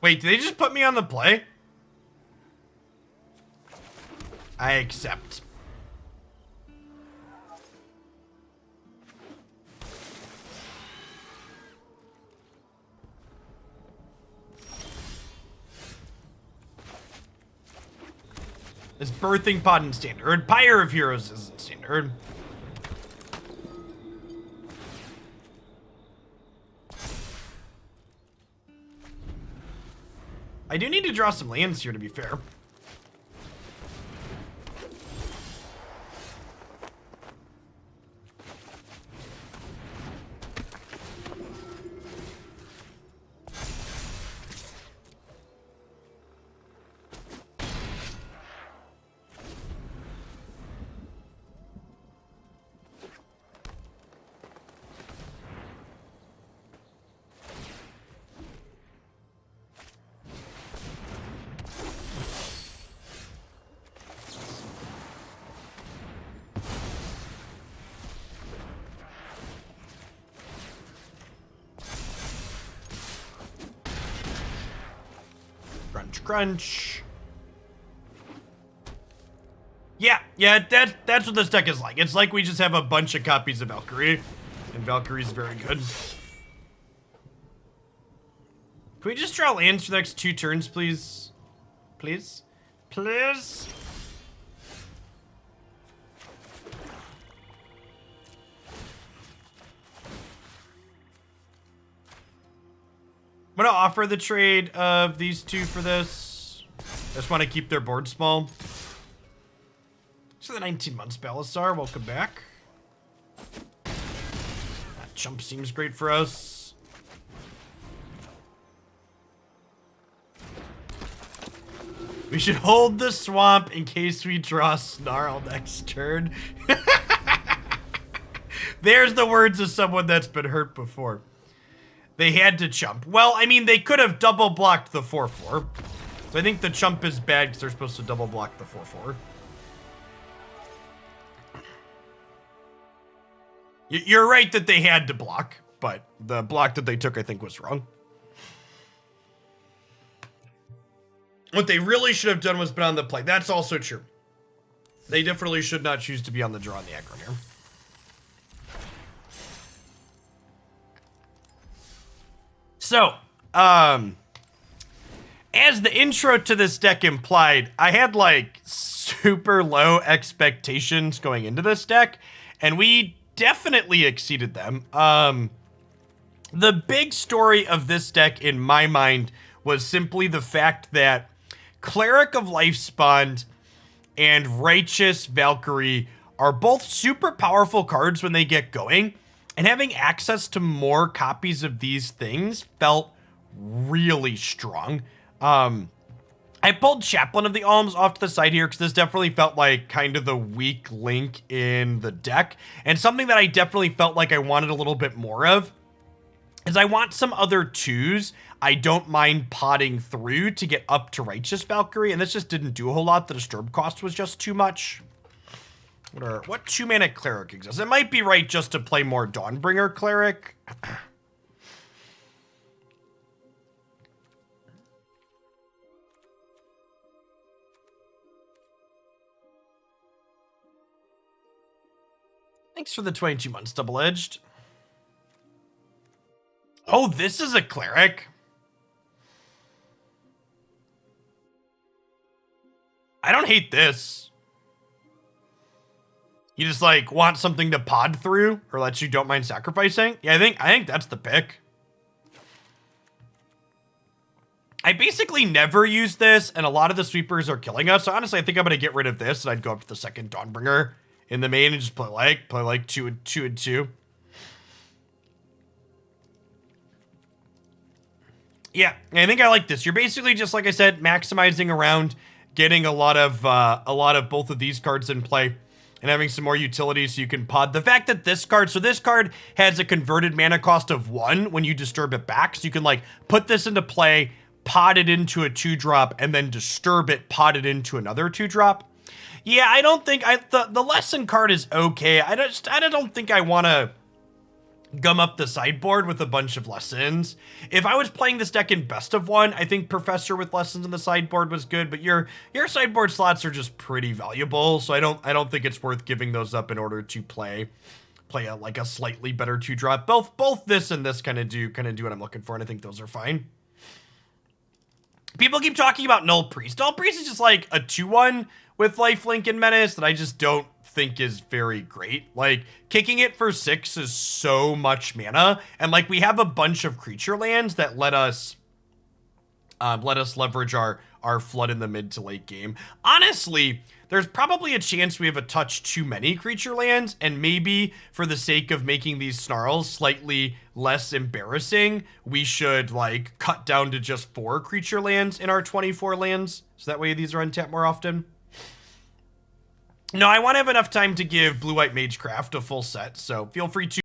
Wait, did they just put me on the play? I accept. Is Birthing Pod in standard? Pyre of Heroes is in standard. I do need to draw some lands here, to be fair. Crunch. Yeah, that's what this deck is like. It's like we just have a bunch of copies of Valkyrie, and Valkyrie's very good. Can we just draw lands for the next 2 turns, please? Please? Please? I'm gonna offer the trade of these 2 for this. I just want to keep their board small. So the 19 months, Balasar, welcome back. That jump seems great for us. We should hold the swamp in case we draw Snarl next turn. There's the words of someone that's been hurt before. They had to chump. Well, I mean, they could have double blocked the 4/4. So I think the chump is bad because they're supposed to double block the 4/4. You're right that they had to block, but the block that they took, I think, was wrong. What they really should have done was been on the play. That's also true. They definitely should not choose to be on the draw on the aggro here. So, as the intro to this deck implied, I had like super low expectations going into this deck, and we definitely exceeded them. The big story of this deck in my mind was simply the fact that Cleric of Lifespond and Righteous Valkyrie are both super powerful cards when they get going, and having access to more copies of these things felt really strong. I pulled Chaplain of the Alms off to the side here because this definitely felt like kind of the weak link in the deck, and something that I definitely felt like I wanted a little bit more of is I want some other 2s I don't mind potting through to get up to Righteous Valkyrie, and this just didn't do a whole lot. The disturb cost was just too much. What 2-mana Cleric exists? It might be right just to play more Dawnbringer Cleric. Thanks for the 22 months, Double-Edged. Oh, this is a Cleric. I don't hate this. You just like want something to pod through or let you don't mind sacrificing? Yeah, I think that's the pick. I basically never use this, and a lot of the sweepers are killing us. So honestly, I think I'm gonna get rid of this, and I'd go up to the second Dawnbringer in the main and just play like 2 and 2. Yeah, I think I like this. You're basically just, like I said, maximizing around, getting a lot of both of these cards in play, and having some more utility so you can pod. The fact that this card has a converted mana cost of 1 when you disturb it back, so you can like put this into play, pod it into a 2-drop, and then disturb it, pod it into another 2-drop. Yeah, I don't think the lesson card is okay. I don't think I want to gum up the sideboard with a bunch of lessons. If I was playing this deck in best of 1, I think Professor with lessons in the sideboard was good, but your sideboard slots are just pretty valuable, so I don't think it's worth giving those up in order to play a slightly better 2-drop. Both this and this kind of do what I'm looking for, and I think those are fine. People keep talking about Null Priest. Null Priest is just like a 2-1 with Lifelink and Menace that I just don't think is very great. Like, kicking it for 6 is so much mana, and like we have a bunch of creature lands that let us leverage our flood in the mid to late game. Honestly, there's probably a chance we have a touch too many creature lands, and maybe for the sake of making these snarls slightly less embarrassing, we should like cut down to just 4 creature lands in our 24 lands, so that way these are untapped more often. No, I want to have enough time to give Blue-White Magecraft a full set, so feel free to